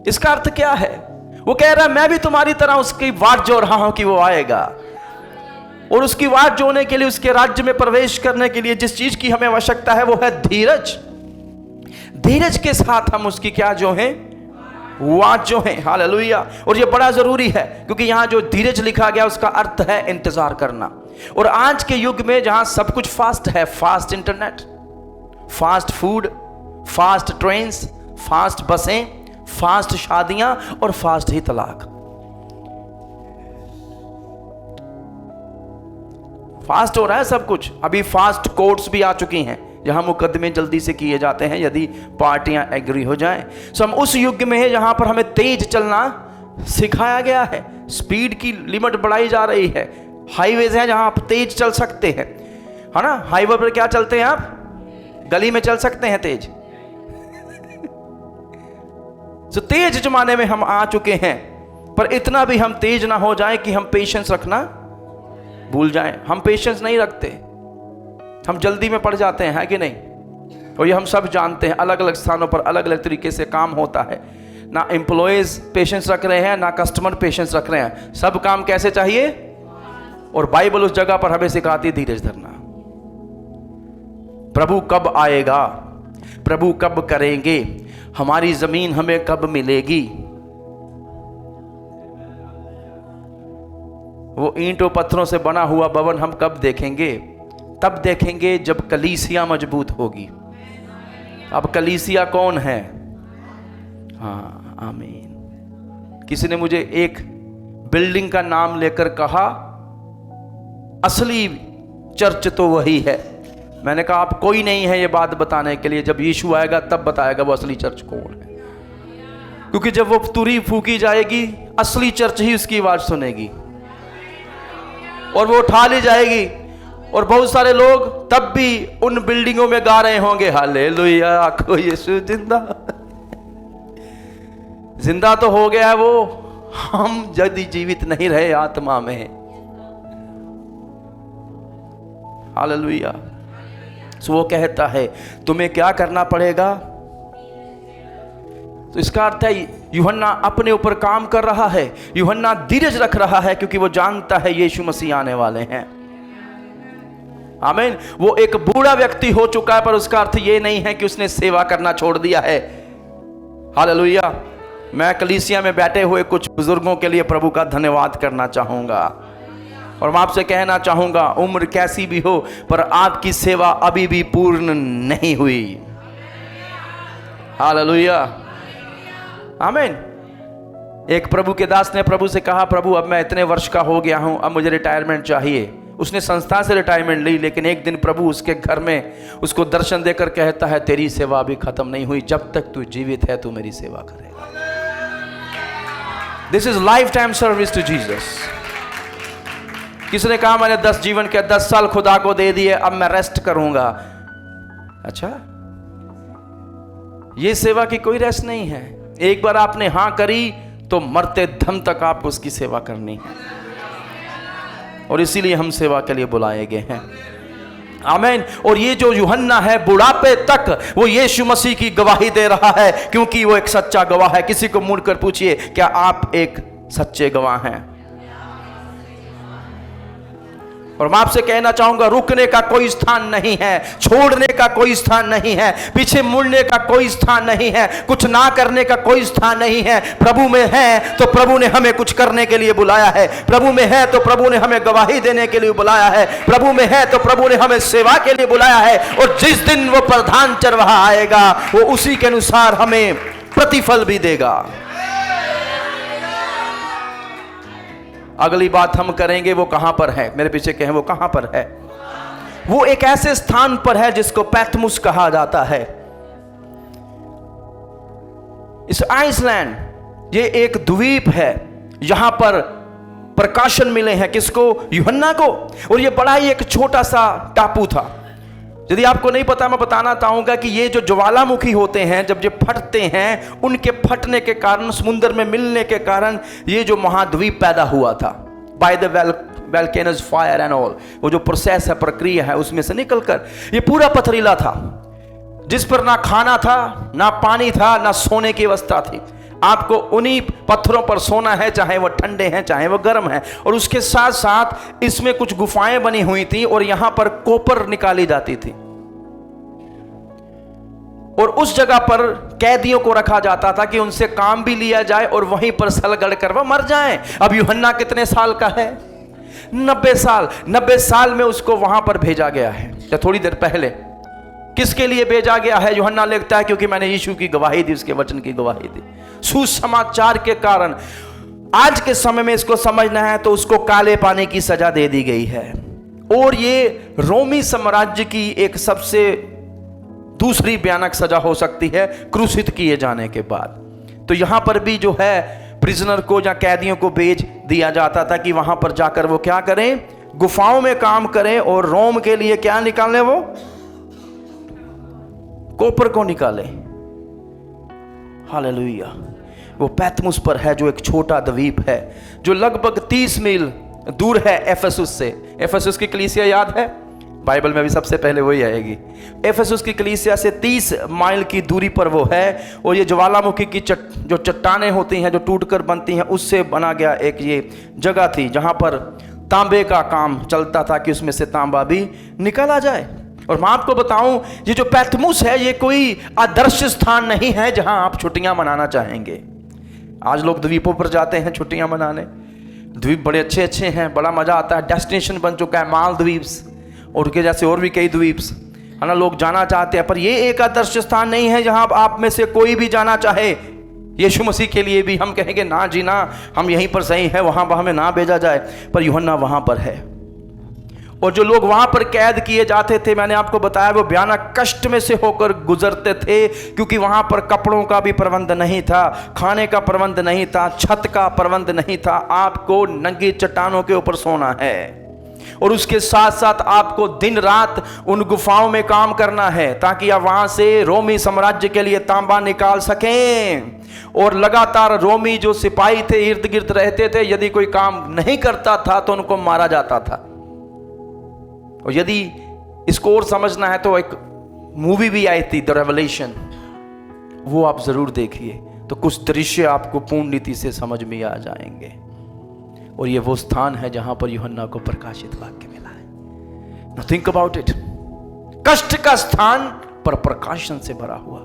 इसका अर्थ क्या है? वो कह रहा है मैं भी तुम्हारी तरह उसकी वाट जोड़ रहा हूं कि वो आएगा, और उसकी वाट जोड़ने के लिए, उसके राज्य में प्रवेश करने के लिए जिस चीज की हमें आवश्यकता है, वो है धीरज। धीरज के साथ हम उसकी क्या जो है? वाट जो है। हालेलुया। और ये बड़ा जरूरी है, क्योंकि यहां जो धीरज लिखा गया उसका अर्थ है इंतजार करना। और आज के युग में जहां सब कुछ फास्ट है, fast internet, fast food, fast trains, fast बसें, फास्ट शादियां और फास्ट ही तलाक। फास्ट हो रहा है सब कुछ। अभी फास्ट कोर्ट्स भी आ चुकी हैं, यहाँ मुकदमे जल्दी से किए जाते हैं यदि पार्टियां एग्री हो जाएं। सो हम उस युग में है जहाँ पर हमें तेज चलना सिखाया गया है। स्पीड की लिमिट बढ़ाई जा रही है। हाईवेज हैं जहाँ आप तेज चल सकते हैं, है ना। हाईवे पर क्या चलते हैं आप? गली में चल सकते हैं तेज। तो तेज जमाने में हम आ चुके हैं, पर इतना भी हम तेज ना हो जाएं कि हम पेशेंस रखना भूल जाएं। हम पेशेंस नहीं रखते, हम जल्दी में पड़ जाते हैं, है कि नहीं। और ये हम सब जानते हैं, अलग अलग स्थानों पर अलग अलग तरीके से काम होता है। ना एम्प्लॉयज पेशेंस रख रहे हैं, ना कस्टमर पेशेंस रख रहे हैं। सब काम कैसे चाहिए? और बाइबल उस जगह पर हमें सिखाती धीरज धरना। प्रभु कब आएगा, प्रभु कब करेंगे, हमारी जमीन हमें कब मिलेगी। वो ईंटों पत्थरों से बना हुआ भवन हम कब देखेंगे? तब देखेंगे जब कलीसिया मजबूत होगी। अब कलीसिया कौन है? हाँ, आमीन। किसी ने मुझे एक बिल्डिंग का नाम लेकर कहा असली चर्च तो वही है। मैंने कहा आप कोई नहीं है ये बात बताने के लिए, जब यीशु आएगा तब बताएगा वो असली चर्च कौन है। क्योंकि जब वो तुरी फूकी जाएगी असली चर्च ही उसकी आवाज सुनेगी और वो उठा ली जाएगी। और बहुत सारे लोग तब भी उन बिल्डिंगों में गा रहे होंगे हालेलुया, आखो यीशु जिंदा। जिंदा तो हो गया है वो, हम यदि जीवित नहीं रहे आत्मा में। हालेलुया। सो वो कहता है तुम्हें क्या करना पड़ेगा। तो इसका अर्थ है यूहन्ना अपने ऊपर काम कर रहा है, यूहन्ना धीरज रख रहा है क्योंकि वो जानता है यीशु मसीह आने वाले हैं। आमीन। वो एक बूढ़ा व्यक्ति हो चुका है, पर उसका अर्थ ये नहीं है कि उसने सेवा करना छोड़ दिया है। हालेलुया। मैं कलीसिया में बैठे हुए कुछ बुजुर्गों के लिए प्रभु का धन्यवाद करना चाहूंगा और मैं आपसे कहना चाहूंगा उम्र कैसी भी हो पर आपकी सेवा अभी भी पूर्ण नहीं हुई। हालेलुया, आमीन। एक प्रभु के दास ने प्रभु से कहा प्रभु अब मैं इतने वर्ष का हो गया हूं, अब मुझे रिटायरमेंट चाहिए। उसने संस्था से रिटायरमेंट ली, लेकिन एक दिन प्रभु उसके घर में उसको दर्शन देकर कहता है तेरी सेवा अभी खत्म नहीं हुई, जब तक तू जीवित है तू मेरी सेवा करेगा। This is life time service to Jesus. किसने कहा मैंने 10 जीवन के 10 साल खुदा को दे दिए, अब मैं रेस्ट करूंगा। अच्छा, ये सेवा की कोई रेस्ट नहीं है। एक बार आपने हां करी तो मरते दम तक आपको उसकी सेवा करनी है, और इसीलिए हम सेवा के लिए बुलाए गए हैं। आमीन। और ये जो यूहन्ना है बुढ़ापे तक वो यीशु मसीह की गवाही दे रहा है, क्योंकि वो एक सच्चा गवाह है। किसी को मुड़कर पूछिए क्या आप एक सच्चे गवाह हैं? और मैं आपसे कहना चाहूंगा रुकने का कोई स्थान नहीं है, छोड़ने का कोई स्थान नहीं है, पीछे मुड़ने का कोई स्थान नहीं है, कुछ ना करने का कोई स्थान नहीं है। प्रभु में है तो प्रभु ने हमें कुछ करने के लिए बुलाया है, प्रभु में है तो प्रभु ने हमें गवाही देने के लिए बुलाया है, प्रभु में है तो प्रभु ने हमें सेवा के लिए बुलाया है। और जिस दिन वो प्रधान चरवाहा आएगा वो उसी के अनुसार हमें प्रतिफल भी देगा। अगली बात हम करेंगे वो कहां पर है, मेरे पीछे कहें वो कहां पर है। वो एक ऐसे स्थान पर है जिसको पैथमुस कहा जाता है। इस आइसलैंड ये एक द्वीप है, यहां पर प्रकाशन मिले हैं किसको? यूहन्ना को। और ये बड़ा ही एक छोटा सा टापू था। यदि आपको नहीं पता मैं बताना चाहूंगा कि ये जो ज्वालामुखी होते हैं जब ये फटते हैं, उनके फटने के कारण समुद्र में मिलने के कारण ये जो महाद्वीप पैदा हुआ था by the volcanoes fire and all, वो जो प्रोसेस है, प्रक्रिया है, उसमें से निकलकर ये पूरा पथरीला था, जिस पर ना खाना था, ना पानी था, ना सोने की व्यवस्था थी। आपको उन्हीं पत्थरों पर सोना है, चाहे वो ठंडे हैं चाहे वो गर्म हैं। और उसके साथ साथ इसमें कुछ गुफाएं बनी हुई थी और यहां पर कॉपर निकाली जाती थी। और उस जगह पर कैदियों को रखा जाता था कि उनसे काम भी लिया जाए और वहीं पर सलगड़ कर वह मर जाएं। अब यूहन्ना कितने साल का है? 90 साल। 90 साल में उसको वहां पर भेजा गया है, या थोड़ी देर पहले। किसके लिए भेजा गया है? यूहन्ना लिखता है क्योंकि मैंने यीशु की गवाही दी, उसके वचन की गवाही दी, सुसमाचार के कारण। आज के समय में इसको समझना है तो उसको काले पानी की सजा दे दी गई है। और ये रोमी साम्राज्य की एक सबसे दूसरी भयानक सजा हो सकती है क्रूसित किए जाने के बाद। तो यहां पर भी जो है प्रिजनर को या कैदियों को भेज दिया जाता था कि वहां पर जाकर वो क्या करें, गुफाओं में काम करें और रोम के लिए क्या निकालें, वो कोपर को निकालें। हालेलुया। वो पैथमुस पर है जो एक छोटा द्वीप है जो लगभग 30 मील दूर है एफेसुस से। एफेसुस की कलीसिया याद है, बाइबल में भी सबसे पहले वही आएगी। एफेसुस की कलीसिया से 30 माइल की दूरी पर वो है। और ये ज्वालामुखी की जो चट्टानें होती हैं जो टूटकर बनती हैं उससे बना गया एक ये जगह थी जहां पर तांबे का काम चलता था कि उसमें से तांबा भी निकल आ जाए। और मैं आपको बताऊं, ये जो पैथमुस है ये कोई आदर्श स्थान नहीं है जहां आप छुट्टियां मनाना चाहेंगे। आज लोग द्वीपों पर जाते हैं छुट्टियां मनाने, द्वीप बड़े अच्छे अच्छे हैं, बड़ा मजा आता है, डेस्टिनेशन बन चुका है मालदीव्स और के जैसे और भी कई द्वीप्स है ना, लोग जाना चाहते हैं। पर ये एक आदर्श स्थान नहीं है जहां आप में से कोई भी जाना चाहे। यीशु मसीह के लिए भी हम कहेंगे ना जी ना, हम यहीं पर सही है, वहां हमें ना भेजा जाए। पर यूहन्ना वहां पर है। और जो लोग वहां पर कैद किए जाते थे, मैंने आपको बताया, वो भयानक कष्ट में से होकर गुजरते थे क्योंकि वहां पर कपड़ों का भी प्रबंध नहीं था, खाने का प्रबंध नहीं था, छत का प्रबंध नहीं था। आपको नंगी चट्टानों के ऊपर सोना है और उसके साथ साथ आपको दिन रात उन गुफाओं में काम करना है ताकि आप वहां से रोमी साम्राज्य के लिए तांबा निकाल सकें। और लगातार रोमी जो सिपाही थे इर्द गिर्द रहते थे, यदि कोई काम नहीं करता था तो उनको मारा जाता था। और यदि इसको और समझना है तो एक मूवी भी आई थी द रेवलेशन, वो आप जरूर देखिए, तो कुछ दृश्य आपको पूर्ण रीति से समझ में आ जाएंगे। और ये वो स्थान है जहां पर यूहन्ना को प्रकाशित वाक्य मिला है। नाउ थिंक अबाउट इट, कष्ट का स्थान पर प्रकाशन से भरा हुआ,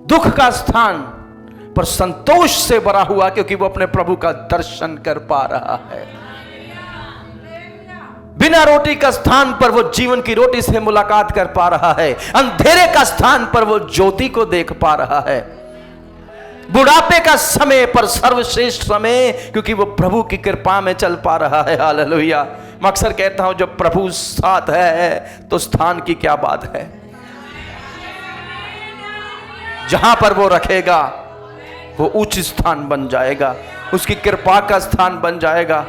दुख का स्थान पर संतोष से भरा हुआ क्योंकि वो अपने प्रभु का दर्शन कर पा रहा है। बिना रोटी का स्थान पर वो जीवन की रोटी से मुलाकात कर पा रहा है। अंधेरे का स्थान पर वो ज्योति को देख पा रहा है। बुढ़ापे का समय पर सर्वश्रेष्ठ समय क्योंकि वो प्रभु की कृपा में चल पा रहा है। हालेलुया। मैं अक्सर कहता हूं जब प्रभु साथ है तो स्थान की क्या बात है। जहां पर वो रखेगा वो उच्च स्थान बन जाएगा, उसकी कृपा का स्थान बन जाएगा।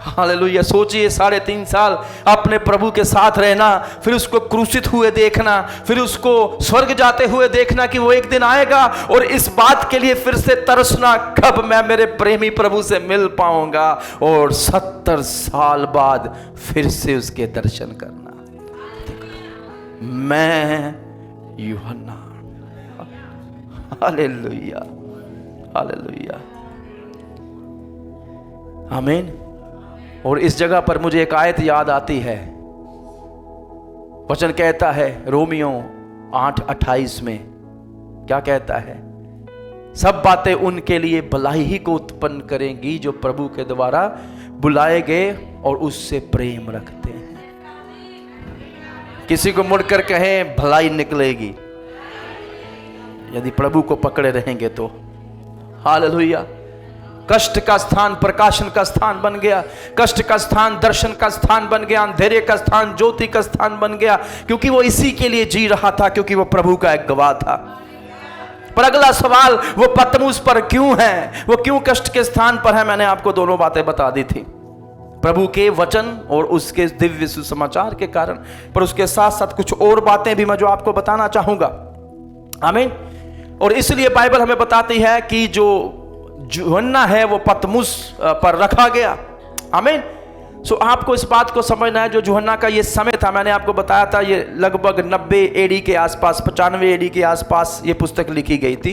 हालेलुया। सोचिए 3.5 साल अपने प्रभु के साथ रहना, फिर उसको क्रूसित हुए देखना, फिर उसको स्वर्ग जाते हुए देखना कि वो एक दिन आएगा, और इस बात के लिए फिर से तरसना कब मैं मेरे प्रेमी प्रभु से मिल पाऊंगा, और 70 साल बाद फिर से उसके दर्शन करना। मैं यूहन्ना। हालेलुया, हालेलुया, आमीन। और इस जगह पर मुझे एक आयत याद आती है। वचन कहता है रोमियो 8:28 में, क्या कहता है? सब बातें उनके लिए भलाई ही को उत्पन्न करेंगी जो प्रभु के द्वारा बुलाए गए और उससे प्रेम रखते हैं। किसी को मुड़कर कहें भलाई निकलेगी यदि प्रभु को पकड़े रहेंगे तो। हालेलुया। कष्ट का स्थान प्रकाशन का स्थान बन गया, कष्ट का स्थान दर्शन का स्थान बन गया, अंधेरे का स्थान ज्योति का स्थान बन गया, क्योंकि वो इसी के लिए जी रहा था, क्योंकि वो प्रभु का एक गवाह था। पर अगला सवाल, वो पतमुस पर क्यों है, वो क्यों कष्ट के स्थान पर है? मैंने आपको दोनों बातें बता दी थी, प्रभु के वचन और उसके दिव्य सुसमाचार के कारण, पर उसके साथ साथ कुछ और बातें भी मैं जो आपको बताना चाहूंगा। आमीन। और इसलिए बाइबल हमें बताती है कि जो यूहन्ना है वो पतमुस पर रखा गया। आमीन। सो आपको इस बात को समझना है, जो यूहन्ना का ये समय था, मैंने आपको बताया था ये लगभग 90 एडी के आसपास, 95 एडी के आसपास ये पुस्तक लिखी गई थी।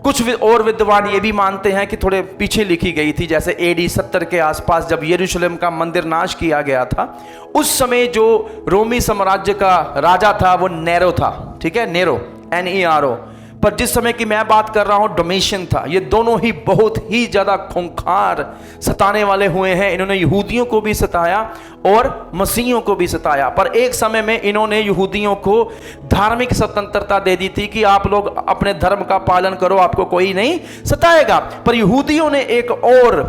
कुछ और विद्वान ये भी मानते हैं कि थोड़े पीछे लिखी गई थी, जैसे एडी 70 के आसपास, जब यरूशलेम का मंदिर नाश किया गया था। उस समय जो रोमी साम्राज्य का राजा था वो नेरो था, ठीक है, नेरो, NERO। पर जिस समय की मैं बात कर रहा हूं डोमिशियन था। ये दोनों ही बहुत ही ज्यादा खूंखार सताने वाले हुए हैं। इन्होंने यहूदियों को भी सताया और मसीहियों को भी सताया। पर एक समय में इन्होंने यहूदियों को धार्मिक स्वतंत्रता दे दी थी कि आप लोग अपने धर्म का पालन करो, आपको कोई नहीं सताएगा। पर यहूदियों ने एक और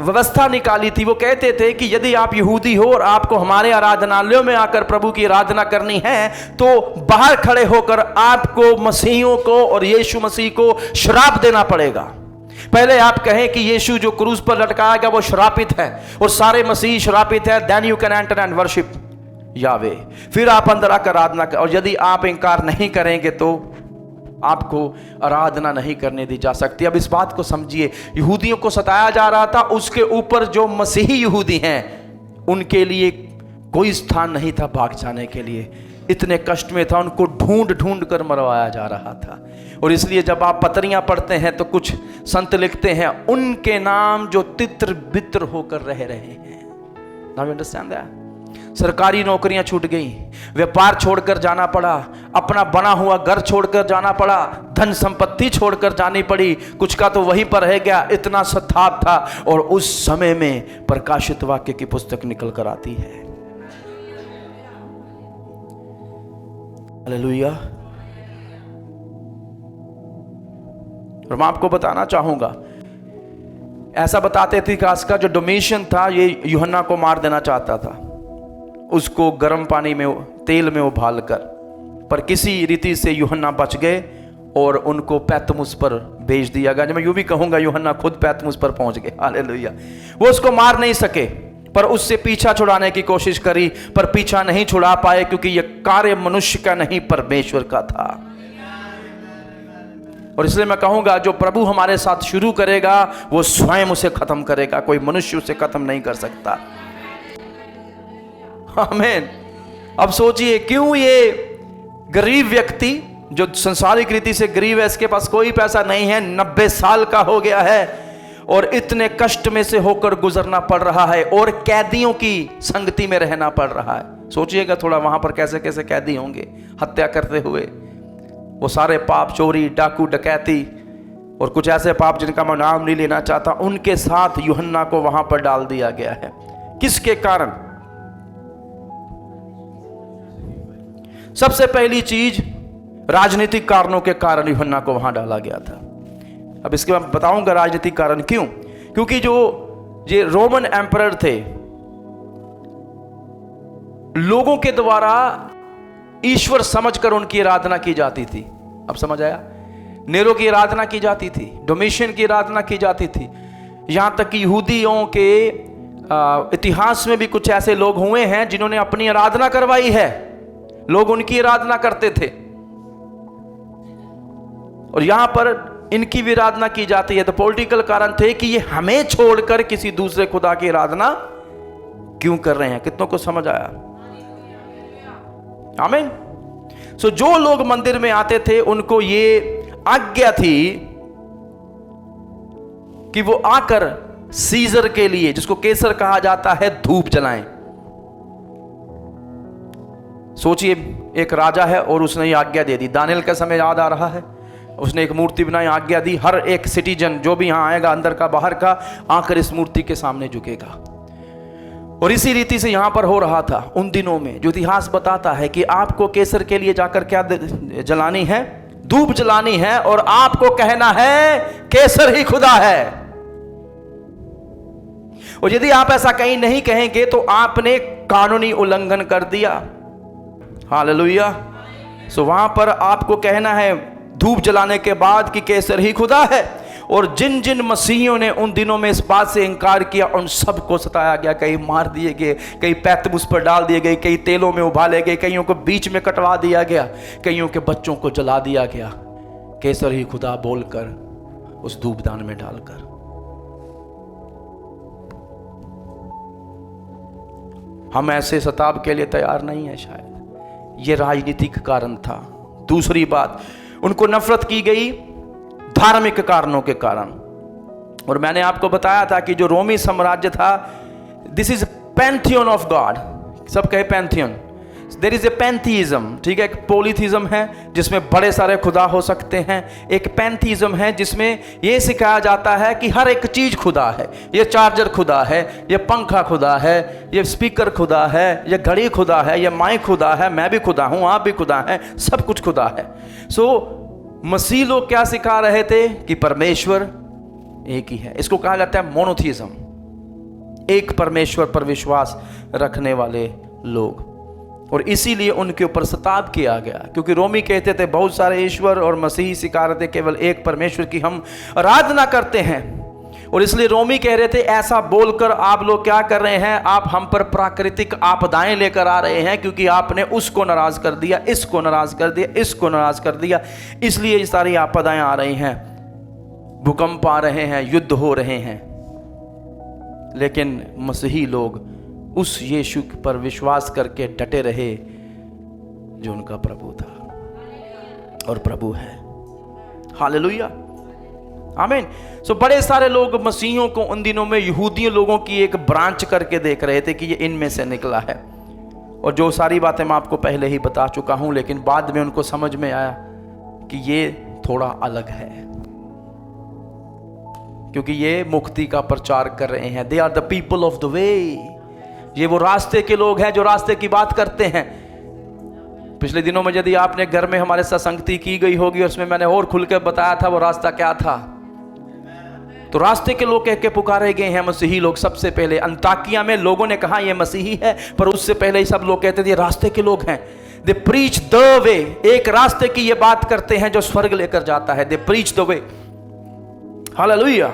व्यवस्था निकाली थी। वो कहते थे कि यदि आप यहूदी हो और आपको हमारे आराधनालयों में आकर प्रभु की आराधना करनी है तो बाहर खड़े होकर आपको मसीहियों को और यीशु मसीह को श्राप देना पड़ेगा। पहले आप कहें कि यीशु जो क्रूस पर लटकाया गया वो श्रापित है और सारे मसीह श्रापित है, then you can enter and worship Yahweh. फिर आप अंदर आकर आराधना कर, और यदि आप इनकार नहीं करेंगे तो आपको आराधना नहीं करने दी जा सकती। अब इस बात को समझिए, यहूदियों को सताया जा रहा था, उसके ऊपर जो मसीही यहूदी हैं उनके लिए कोई स्थान नहीं था भाग जाने के लिए। इतने कष्ट में था, उनको ढूंढ ढूंढ कर मरवाया जा रहा था। और इसलिए जब आप पत्रियां पढ़ते हैं तो कुछ संत लिखते हैं उनके नाम जो तित्र बित्र होकर रह रहे हैं। Now you understand that? सरकारी नौकरियां छूट गई, व्यापार छोड़कर जाना पड़ा, अपना बना हुआ घर छोड़कर जाना पड़ा, धन संपत्ति छोड़कर जानी पड़ी, कुछ का तो वहीं पर रह गया। इतना सताप था। और उस समय में प्रकाशित वाक्य की पुस्तक निकल कर आती है। हालेलुया। और मैं आपको बताना चाहूंगा, ऐसा बताते थे कि इसका जो डोमिशियन था ये यूहन्ना को मार देना चाहता था, उसको गर्म पानी में तेल में उबाल कर, पर किसी रीति से यूहन्ना बच गए और उनको पैतमुस पर भेज दिया गया। मैं यूं भी कहूंगा यूहन्ना खुद पैतमुस पर पहुंच गए। हालेलुया। वो उसको मार नहीं सके पर उससे पीछा छुड़ाने की कोशिश करी, पर पीछा नहीं छुड़ा पाए क्योंकि यह कार्य मनुष्य का नहीं परमेश्वर का था। और इसलिए मैं कहूंगा जो प्रभु हमारे साथ शुरू करेगा वो स्वयं उसे खत्म करेगा, कोई मनुष्य उसे खत्म नहीं कर सकता। आमीन। अब सोचिए क्यों ये गरीब व्यक्ति जो संसारिक रीति से गरीब है, इसके पास कोई पैसा नहीं है, 90 साल का हो गया है और इतने कष्ट में से होकर गुजरना पड़ रहा है और कैदियों की संगति में रहना पड़ रहा है। सोचिएगा थोड़ा वहां पर कैसे कैसे कैदी होंगे, हत्या करते हुए, वो सारे पाप, चोरी, डाकू, डकैती और कुछ ऐसे पाप जिनका मैं नाम नहीं लेना चाहता, उनके साथ यूहन्ना को वहां पर डाल दिया गया है। किसके कारण? सबसे पहली चीज राजनीतिक कारणों के कारण यूहन्ना को वहां डाला गया था। अब इसके बाद बताऊंगा राजनीतिक कारण क्यों। क्योंकि जो ये रोमन एम्परर थे, लोगों के द्वारा ईश्वर समझकर उनकी आराधना की जाती थी। अब समझ आया? नेरो की आराधना की जाती थी, डोमिशियन की आराधना की जाती थी, यहां तक कि यहूदियों के इतिहास में भी कुछ ऐसे लोग हुए हैं जिन्होंने अपनी आराधना करवाई है, लोग उनकी आराधना करते थे और यहां पर इनकी भी आराधना की जाती है। तो पॉलिटिकल कारण थे कि ये हमें छोड़कर किसी दूसरे खुदा की आराधना क्यों कर रहे हैं। कितनों को समझ आया? आमीन। सो जो लोग मंदिर में आते थे उनको ये आज्ञा थी कि वो आकर सीजर के लिए, जिसको केसर कहा जाता है, धूप जलाएं। सोचिए एक राजा है और उसने ये आज्ञा दे दी। दानियल का समय याद आ रहा है, उसने एक मूर्ति बनाई, आज्ञा दी हर एक सिटीजन जो भी यहां आएगा, अंदर का बाहर का, आकर इस मूर्ति के सामने झुकेगा। और इसी रीति से यहां पर हो रहा था उन दिनों में। जो इतिहास बताता है कि आपको केसर के लिए जाकर क्या जलानी है? धूप जलानी है और आपको कहना है केसर ही खुदा है। और यदि आप ऐसा कहीं नहीं कहेंगे तो आपने कानूनी उल्लंघन कर दिया। हालेलुया। सो वहां पर आपको कहना है धूप जलाने के बाद कि केसर ही खुदा है। और जिन जिन मसीहियों ने उन दिनों में इस बात से इनकार किया उन सबको सताया गया, कई मार दिए गए, कई पैतमुस पर डाल दिए गए, कई तेलों में उबाले गए, कईयों को बीच में कटवा दिया गया, कईयों के बच्चों को जला दिया गया, केसर ही खुदा बोलकर उस धूपदान में डालकर। हम ऐसे सताव के लिए तैयार नहीं है शायद। यह राजनीतिक कारण था। दूसरी बात, उनको नफरत की गई धार्मिक कारणों के कारण। और मैंने आपको बताया था कि जो रोमी साम्राज्य था, this is Pantheon of God. सब कहे पैंथियन। देयर इज ए पैंथीइज्म, ठीक है। एक पोलिथिज्म है जिसमें बड़े सारे खुदा हो सकते हैं, एक पैंथीइज्म है जिसमें यह सिखाया जाता है कि हर एक चीज खुदा है। ये चार्जर खुदा है, ये पंखा खुदा है, ये स्पीकर खुदा है, ये घड़ी खुदा है, ये माइक खुदा है, मैं भी खुदा हूं, आप भी खुदा हैं, सब कुछ खुदा है। सो मसीह लोग क्या सिखा रहे थे कि परमेश्वर एक ही है। इसको कहा जाता है मोनोथीज्म। एक परमेश्वर पर विश्वास रखने वाले लोग। और इसीलिए उनके ऊपर सताव किया गया, क्योंकि रोमी कहते थे बहुत सारे ईश्वर, और मसीही सिखा रहे थे केवल एक परमेश्वर की हम आराधना करते हैं। और इसलिए रोमी कह रहे थे ऐसा बोलकर आप लोग क्या कर रहे हैं, आप हम पर प्राकृतिक आपदाएं लेकर आ रहे हैं, क्योंकि आपने उसको नाराज कर दिया, इसको नाराज कर दिया, इसको नाराज कर दिया, इसलिए ये सारी आपदाएं आ रही हैं, भूकंप आ रहे हैं, युद्ध हो रहे हैं। लेकिन मसीही लोग उस यीशु पर विश्वास करके डटे रहे जो उनका प्रभु था और प्रभु है। हालेलुया, आमीन। सो बड़े सारे लोग मसीहियों को उन दिनों में यहूदियों लोगों की एक ब्रांच करके देख रहे थे कि ये इनमें से निकला है। और जो सारी बातें मैं आपको पहले ही बता चुका हूं, लेकिन बाद में उनको समझ में आया कि ये थोड़ा अलग है, क्योंकि ये मुक्ति का प्रचार कर रहे हैं। They are the people of the way. ये वो रास्ते के लोग हैं जो रास्ते की बात करते हैं। पिछले दिनों में यदि आपने घर में हमारे साथ संगति की गई होगी, उसमें मैंने और खुल के बताया था वो रास्ता क्या था। तो रास्ते के लोग कह के पुकारे गए हैं मसीही लोग। सबसे पहले अंताकिया में लोगों ने कहा ये मसीही है, पर उससे पहले ही सब लोग कहते थे ये रास्ते के लोग हैं। दे प्रीच द वे, एक रास्ते की ये बात करते हैं जो स्वर्ग लेकर जाता है। दे प्रीच द वे। हालेलुया,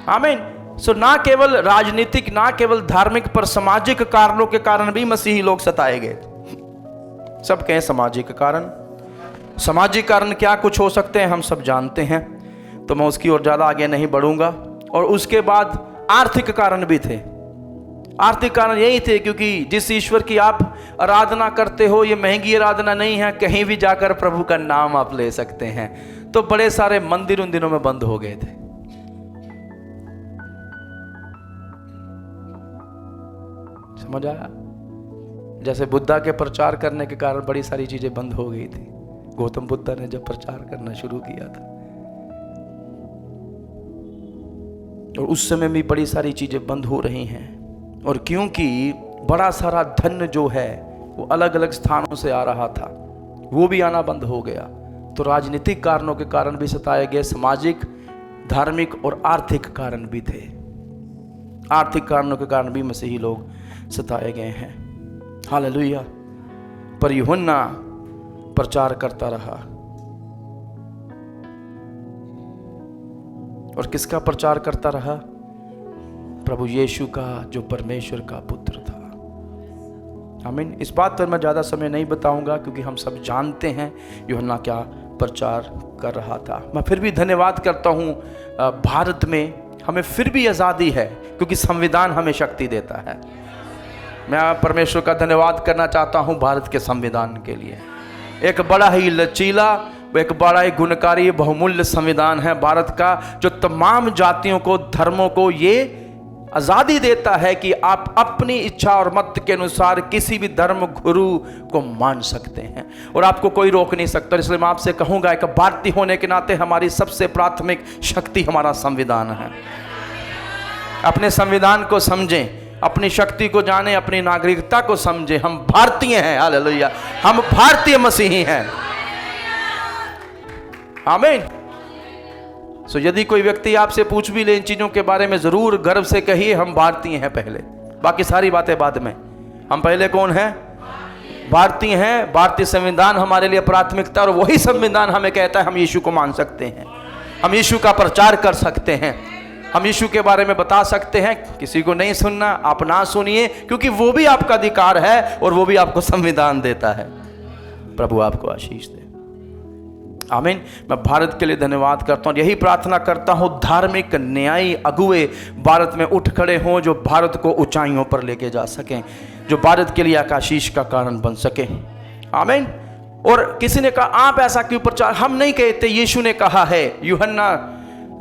आमीन। सो ना केवल राजनीतिक, ना केवल धार्मिक, पर सामाजिक कारणों के कारण भी मसीही लोग सताए गए। सब कहें सामाजिक कारण। सामाजिक कारण क्या कुछ हो सकते हैं हम सब जानते हैं, तो मैं उसकी ओर ज़्यादा आगे नहीं बढ़ूंगा। और उसके बाद आर्थिक कारण भी थे। आर्थिक कारण यही थे क्योंकि जिस ईश्वर की आप आराधना करते हो ये महंगी आराधना नहीं है, कहीं भी जाकर प्रभु का नाम आप ले सकते हैं। तो बड़े सारे मंदिर उन दिनों में बंद हो गए थे। समझ आया? जैसे बुद्धा के प्रचार करने के कारण बड़ी सारी चीजें बंद हो गई थी। गौतम बुद्ध ने जब प्रचार करना शुरू किया था, और उस समय भी बड़ी सारी चीजें बंद हो रही हैं। और क्योंकि बड़ा सारा धन जो है वो अलग अलग स्थानों से आ रहा था, वो भी आना बंद हो गया। तो राजनीतिक कारणों के कारण भी सताए गए, सामाजिक, धार्मिक और आर्थिक कारण भी थे। आर्थिक कारणों के कारण भी मसीही लोग सताए गए हैं। हालेलुया। पर यूहन्ना प्रचार करता रहा। और किसका प्रचार करता रहा? प्रभु यीशु का, जो परमेश्वर का पुत्र था। आमीन। इस बात पर मैं ज़्यादा समय नहीं बताऊंगा, क्योंकि हम सब जानते हैं यूहन्ना क्या प्रचार कर रहा था। मैं फिर भी धन्यवाद करता हूँ भारत में हमें फिर भी आज़ादी है, क्योंकि संविधान हमें शक्ति देता है। मैं परमेश्वर का धन्यवाद करना चाहता हूँ भारत के संविधान के लिए। एक बड़ा ही लचीला, एक बड़ा ही गुणकारी, बहुमूल्य संविधान है भारत का, जो तमाम जातियों को, धर्मों को ये आज़ादी देता है कि आप अपनी इच्छा और मत के अनुसार किसी भी धर्म गुरु को मान सकते हैं और आपको कोई रोक नहीं सकता। इसलिए मैं आपसे कहूँगा, एक भारतीय होने के नाते हमारी सबसे प्राथमिक शक्ति हमारा संविधान है। अपने संविधान को समझें, अपनी शक्ति को जानें, अपनी नागरिकता को समझें। हम भारतीय हैं। हालेलुया, हम भारतीय मसीही हैं। आमीन। सो यदि कोई व्यक्ति आपसे पूछ भी ले इन चीज़ों के बारे में, ज़रूर गर्व से कहिए हम भारतीय हैं पहले, बाकी सारी बातें बाद में। हम पहले कौन हैं? भारतीय हैं। भारतीय संविधान हमारे लिए प्राथमिकता, और वही संविधान हमें कहता है हम यीशु को मान सकते हैं, हम यीशु का प्रचार कर सकते हैं, हम यीशु के बारे में बता सकते हैं। किसी को नहीं सुनना, आप ना सुनिए, क्योंकि वो भी आपका अधिकार है और वो भी आपको संविधान देता है। प्रभु आपको आशीष दे। आमीन। मैं भारत के लिए धन्यवाद करता हूँ, यही प्रार्थना करता हूँ धार्मिक न्यायी अगुए भारत में उठ खड़े हों, जो भारत को ऊंचाइयों पर लेके जा सकें, जो भारत के लिए आकाशीष का कारण बन सके। आमीन। और किसी ने कहा आप ऐसा क्यों प्रचार? हम नहीं कहते, यीशु ने कहा है। यूहन्ना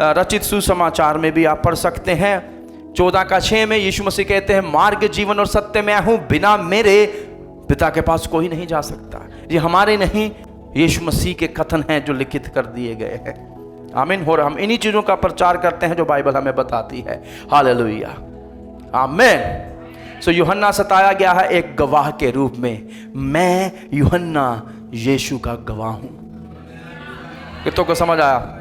रचित सुसमाचार में भी आप पढ़ सकते हैं 14:6 में यीशु मसीह कहते हैं, मार्ग, जीवन और सत्य मैं हूँ, बिना मेरे पिता के पास कोई नहीं जा सकता। ये हमारे नहीं, यीशु मसीह के कथन हैं जो लिखित कर दिए गए हैं। आमीन। और हम इन्हीं चीज़ों का प्रचार करते हैं जो बाइबल हमें बताती है। हालेलुया, आमीन। सो यूहन्ना सताया गया है एक गवाह के रूप में। मैं यूहन्ना यीशु का गवाह हूं। कितनों को समझ आया?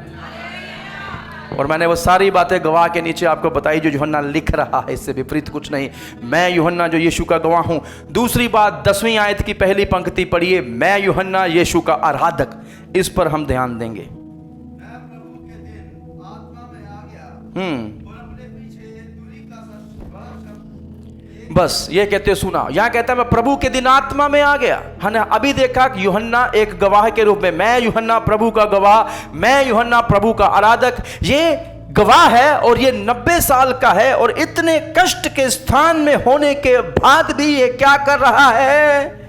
और मैंने वो सारी बातें गवाह के नीचे आपको बताई जो यूहन्ना लिख रहा है, इससे विपरीत कुछ नहीं। मैं यूहन्ना जो यीशु का गवाह हूँ। दूसरी बात 10वीं आयत की पहली पंक्ति पढ़िए, मैं यूहन्ना यीशु का आराधक। इस पर हम ध्यान देंगे। मैं प्रभु के दिन आत्मा में आ गया और अपने पीछे दूरी का बड़ा शब्द बस ये कहते सुना। यहाँ कहता है मैं प्रभु के दिन आत्मा में आ गया, है ना। अभी देखा कि यूहन्ना एक गवाह के रूप में, मैं यूहन्ना प्रभु का गवाह, मैं यूहन्ना प्रभु का आराधक। ये गवाह है और ये 90 साल का है और इतने कष्ट के स्थान में होने के बाद भी ये क्या कर रहा है?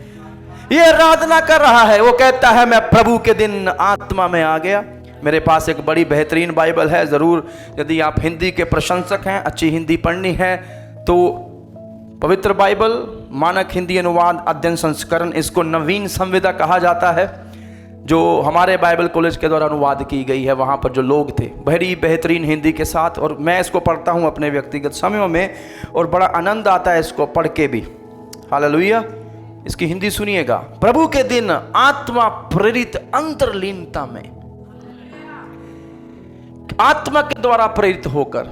ये आराधना कर रहा है। वो कहता है मैं प्रभु के दिन आत्मा में आ गया। मेरे पास एक बड़ी बेहतरीन बाइबल है, ज़रूर यदि आप हिंदी के प्रशंसक हैं, अच्छी हिंदी पढ़नी है तो पवित्र बाइबल मानक हिंदी अनुवाद अध्ययन संस्करण, इसको नवीन संविदा कहा जाता है, जो हमारे बाइबल कॉलेज के द्वारा अनुवाद की गई है। वहाँ पर जो लोग थे बड़ी बेहतरीन हिंदी के साथ, और मैं इसको पढ़ता हूँ अपने व्यक्तिगत समयों में और बड़ा आनंद आता है इसको पढ़ के भी। हालेलुया। इसकी हिंदी सुनिएगा। प्रभु के दिन आत्मा प्रेरित अंतर्लीनता में, आत्मा के द्वारा प्रेरित होकर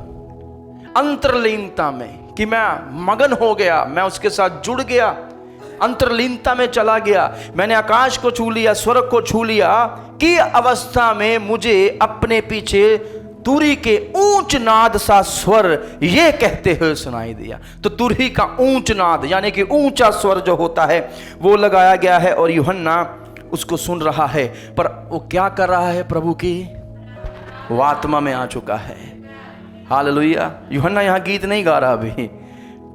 अंतर्लीनता में, कि मैं मगन हो गया, मैं उसके साथ जुड़ गया, अंतर्लीनता में चला गया, मैंने आकाश को छू लिया, स्वर्ग को छू लिया, की अवस्था में मुझे अपने पीछे तुरही के ऊंच नाद सा स्वर ये कहते हुए सुनाई दिया। तो तुरही का ऊंच नाद यानी कि ऊंचा स्वर जो होता है वो लगाया गया है और यूहन्ना उसको सुन रहा है। पर वो क्या कर रहा है? प्रभु की वो आत्मा में आ चुका है। हालेलुया। यूहन्ना यहाँ गीत नहीं गा रहा अभी,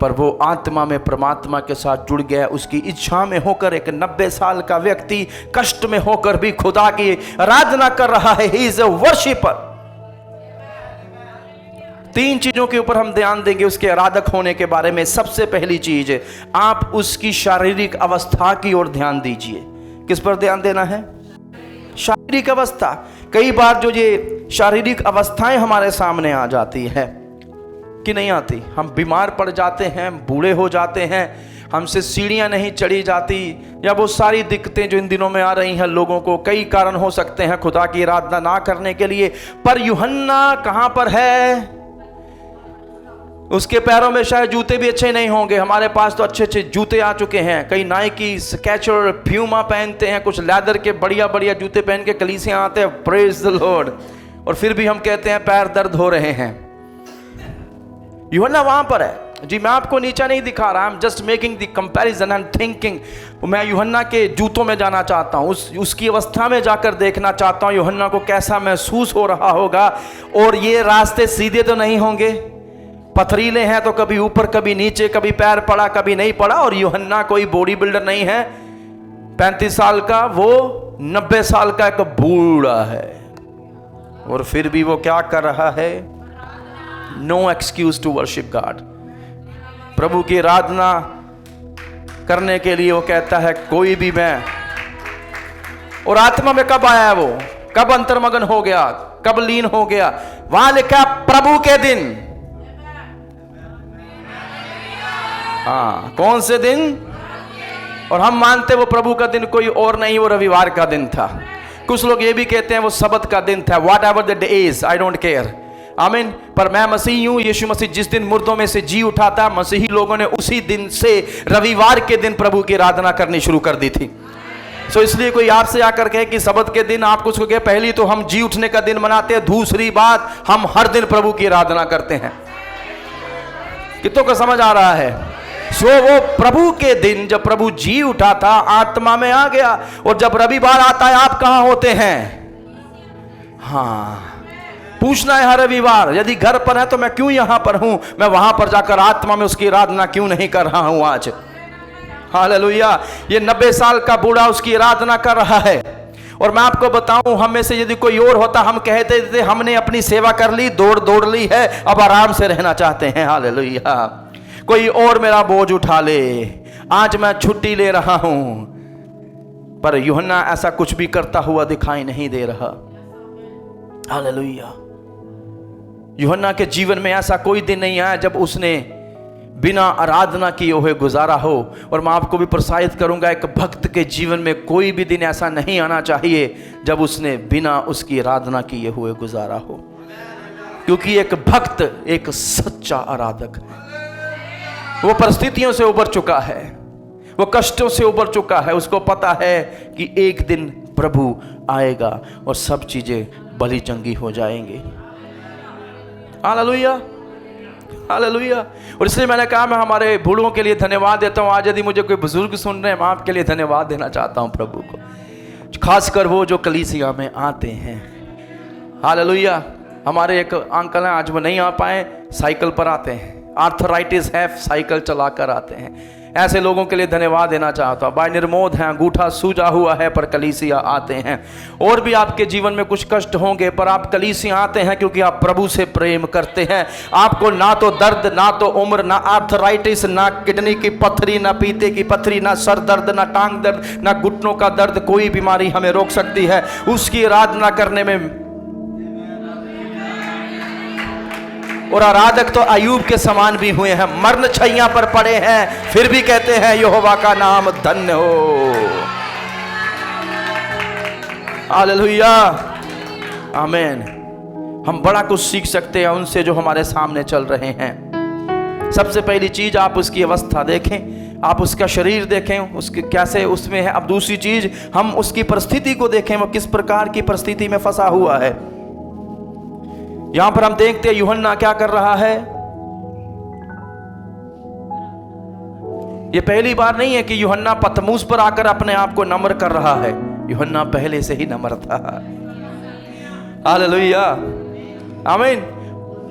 पर वो आत्मा में परमात्मा के साथ जुड़ गया। उसकी इच्छा में होकर एक 90 साल का व्यक्ति कष्ट में होकर भी खुदा की आराधना कर रहा है। He is a worshipper. 3 चीजों के ऊपर हम ध्यान देंगे उसके आराधक होने के बारे में। सबसे पहली चीज, आप उसकी शारीरिक अवस्था की ओर ध्यान दीजिए। किस पर ध्यान देना है? शारीरिक अवस्था। कई बार जो ये शारीरिक अवस्थाएं हमारे सामने आ जाती है कि नहीं आती, हम बीमार पड़ जाते हैं, बूढ़े हो जाते हैं, हमसे सीढ़ियां नहीं चढ़ी जाती, या वो सारी दिक्कतें जो इन दिनों में आ रही हैं लोगों को, कई कारण हो सकते हैं खुदा की आराधना ना करने के लिए। पर यूहन्ना कहां पर है? उसके पैरों में शायद जूते भी अच्छे नहीं होंगे। हमारे पास तो अच्छे अच्छे जूते आ चुके हैं, कई नाइकी, स्केचर, प्यूमा पहनते हैं, कुछ लेदर के बढ़िया बढ़िया जूते पहन के कलीसियां आते हैं, प्रेज द लॉर्ड, और फिर भी हम कहते हैं पैर दर्द हो रहे हैं। यूहन्ना वहां पर है जी। मैं आपको नीचा नहीं दिखा रहा, I am just making the comparison and thinking. मैं यूहन्ना के जूतों में जाना चाहता हूं, उसकी अवस्था में जाकर देखना चाहता हूं यूहन्ना को कैसा महसूस हो रहा होगा। और ये रास्ते सीधे तो नहीं होंगे, पथरीले हैं, तो कभी ऊपर कभी नीचे, कभी पैर पड़ा कभी नहीं पड़ा। और यूहन्ना कोई बॉडी बिल्डर नहीं है, 35 साल का, वो 90 साल का एक बूढ़ा है, और फिर भी वो क्या कर रहा है? No excuse to worship God. प्रभु की आराधना करने के लिए वो कहता है कोई भी मैं। और आत्मा में कब आया वो? कब अंतर्मगन हो गया? कब लीन हो गया? वहां लिखा प्रभु के दिन। हाँ, कौन से दिन? और हम मानते वो प्रभु का दिन कोई और नहीं, वो रविवार का दिन था। कुछ लोग ये भी कहते हैं वो सब्त का दिन था। What ever the day is, I don't care. आमीन। पर मैं मसीही हूं। यीशु मसीह जिस दिन मुर्दों में से जी उठा था, मसीही लोगों ने उसी दिन से रविवार के दिन प्रभु की आराधना करनी शुरू कर दी थी। सो इसलिए कोई आपसे आकर कहे कि सब्त के दिन आप कुछ कहे, पहली तो हम जी उठने का दिन मनाते हैं, दूसरी बात हम हर दिन प्रभु की आराधना करते हैं। कितनों को समझ आ रहा है? सो वो प्रभु के दिन जब प्रभु जी उठा था, आत्मा में आ गया। और जब रविवार आता है, आप कहां होते हैं? हाँ, पूछना है हर रविवार, यदि घर पर है तो मैं क्यों यहां पर हूं? मैं वहां पर जाकर आत्मा में उसकी आराधना क्यों नहीं कर रहा हूं आज? हालेलुया। ये 90 साल का बूढ़ा उसकी आराधना कर रहा है। और मैं आपको बताऊं, हम में से यदि कोई और होता, हम कहते थे हमने अपनी सेवा कर ली, दौड़ ली है, अब आराम से रहना चाहते हैं। हालेलुया। कोई और मेरा बोझ उठा ले, आज मैं छुट्टी ले रहा हूं। पर यूहन्ना ऐसा कुछ भी करता हुआ दिखाई नहीं दे रहा। हालेलुया। यूहन्ना के जीवन में ऐसा कोई दिन नहीं आया जब उसने बिना आराधना किए हुए गुजारा हो। और मैं आपको भी प्रोत्साहित करूंगा, एक भक्त के जीवन में कोई भी दिन ऐसा नहीं आना चाहिए जब उसने बिना उसकी आराधना किए हुए गुजारा हो। क्योंकि एक भक्त एक सच्चा आराधक है। वो परिस्थितियों से उबर चुका है, वो कष्टों से उबर चुका है। उसको पता है कि एक दिन प्रभु आएगा और सब चीजें भली चंगी हो जाएंगी। Hallelujah, hallelujah. और इसलिए मैंने कहा मैं हमारे बूढ़ों के लिए धन्यवाद देता हूँ। आज यदि मुझे कोई बुजुर्ग सुन रहे हैं, मैं आपके लिए धन्यवाद देना चाहता हूँ प्रभु को, खासकर वो जो कलीसिया में आते हैं। हालेलुया। हमारे एक अंकल हैं, आज वो नहीं आ पाए, साइकिल पर आते हैं, आर्थराइटिस है, साइकिल चलाकर आते हैं। ऐसे लोगों के लिए धन्यवाद देना चाहता हूँ। बाय निर्मोध हैं, अंगूठा सूजा हुआ है, पर कलीसिया आते हैं। और भी आपके जीवन में कुछ कष्ट होंगे, पर आप कलीसिया आते हैं क्योंकि आप प्रभु से प्रेम करते हैं। आपको ना तो दर्द, ना तो उम्र, ना आर्थराइटिस, ना किडनी की पथरी, ना पीते की पथरी, ना सर दर्द, ना टांग दर्द, ना घुटनों का दर्द, कोई बीमारी हमें रोक सकती है उसकी आराधना करने में। और आराधक तो अय्यूब के समान भी हुए हैं, मरण छैया पर पड़े हैं, फिर भी कहते हैं यहोवा का नाम धन्य हो। हालेलुया, आमीन। हम बड़ा कुछ सीख सकते हैं उनसे जो हमारे सामने चल रहे हैं। सबसे पहली चीज, आप उसकी अवस्था देखें, आप उसका शरीर देखें, उसके कैसे उसमें है। अब दूसरी चीज, हम उसकी परिस्थिति को देखें, वो किस प्रकार की परिस्थिति में फंसा हुआ है। यहां पर हम देखते हैं यूहन्ना क्या कर रहा है। यह पहली बार नहीं है कि यूहन्ना पतमूस पर आकर अपने आप को नम्र कर रहा है। यूहन्ना पहले से ही नम्र था। हालेलुया, आमीन।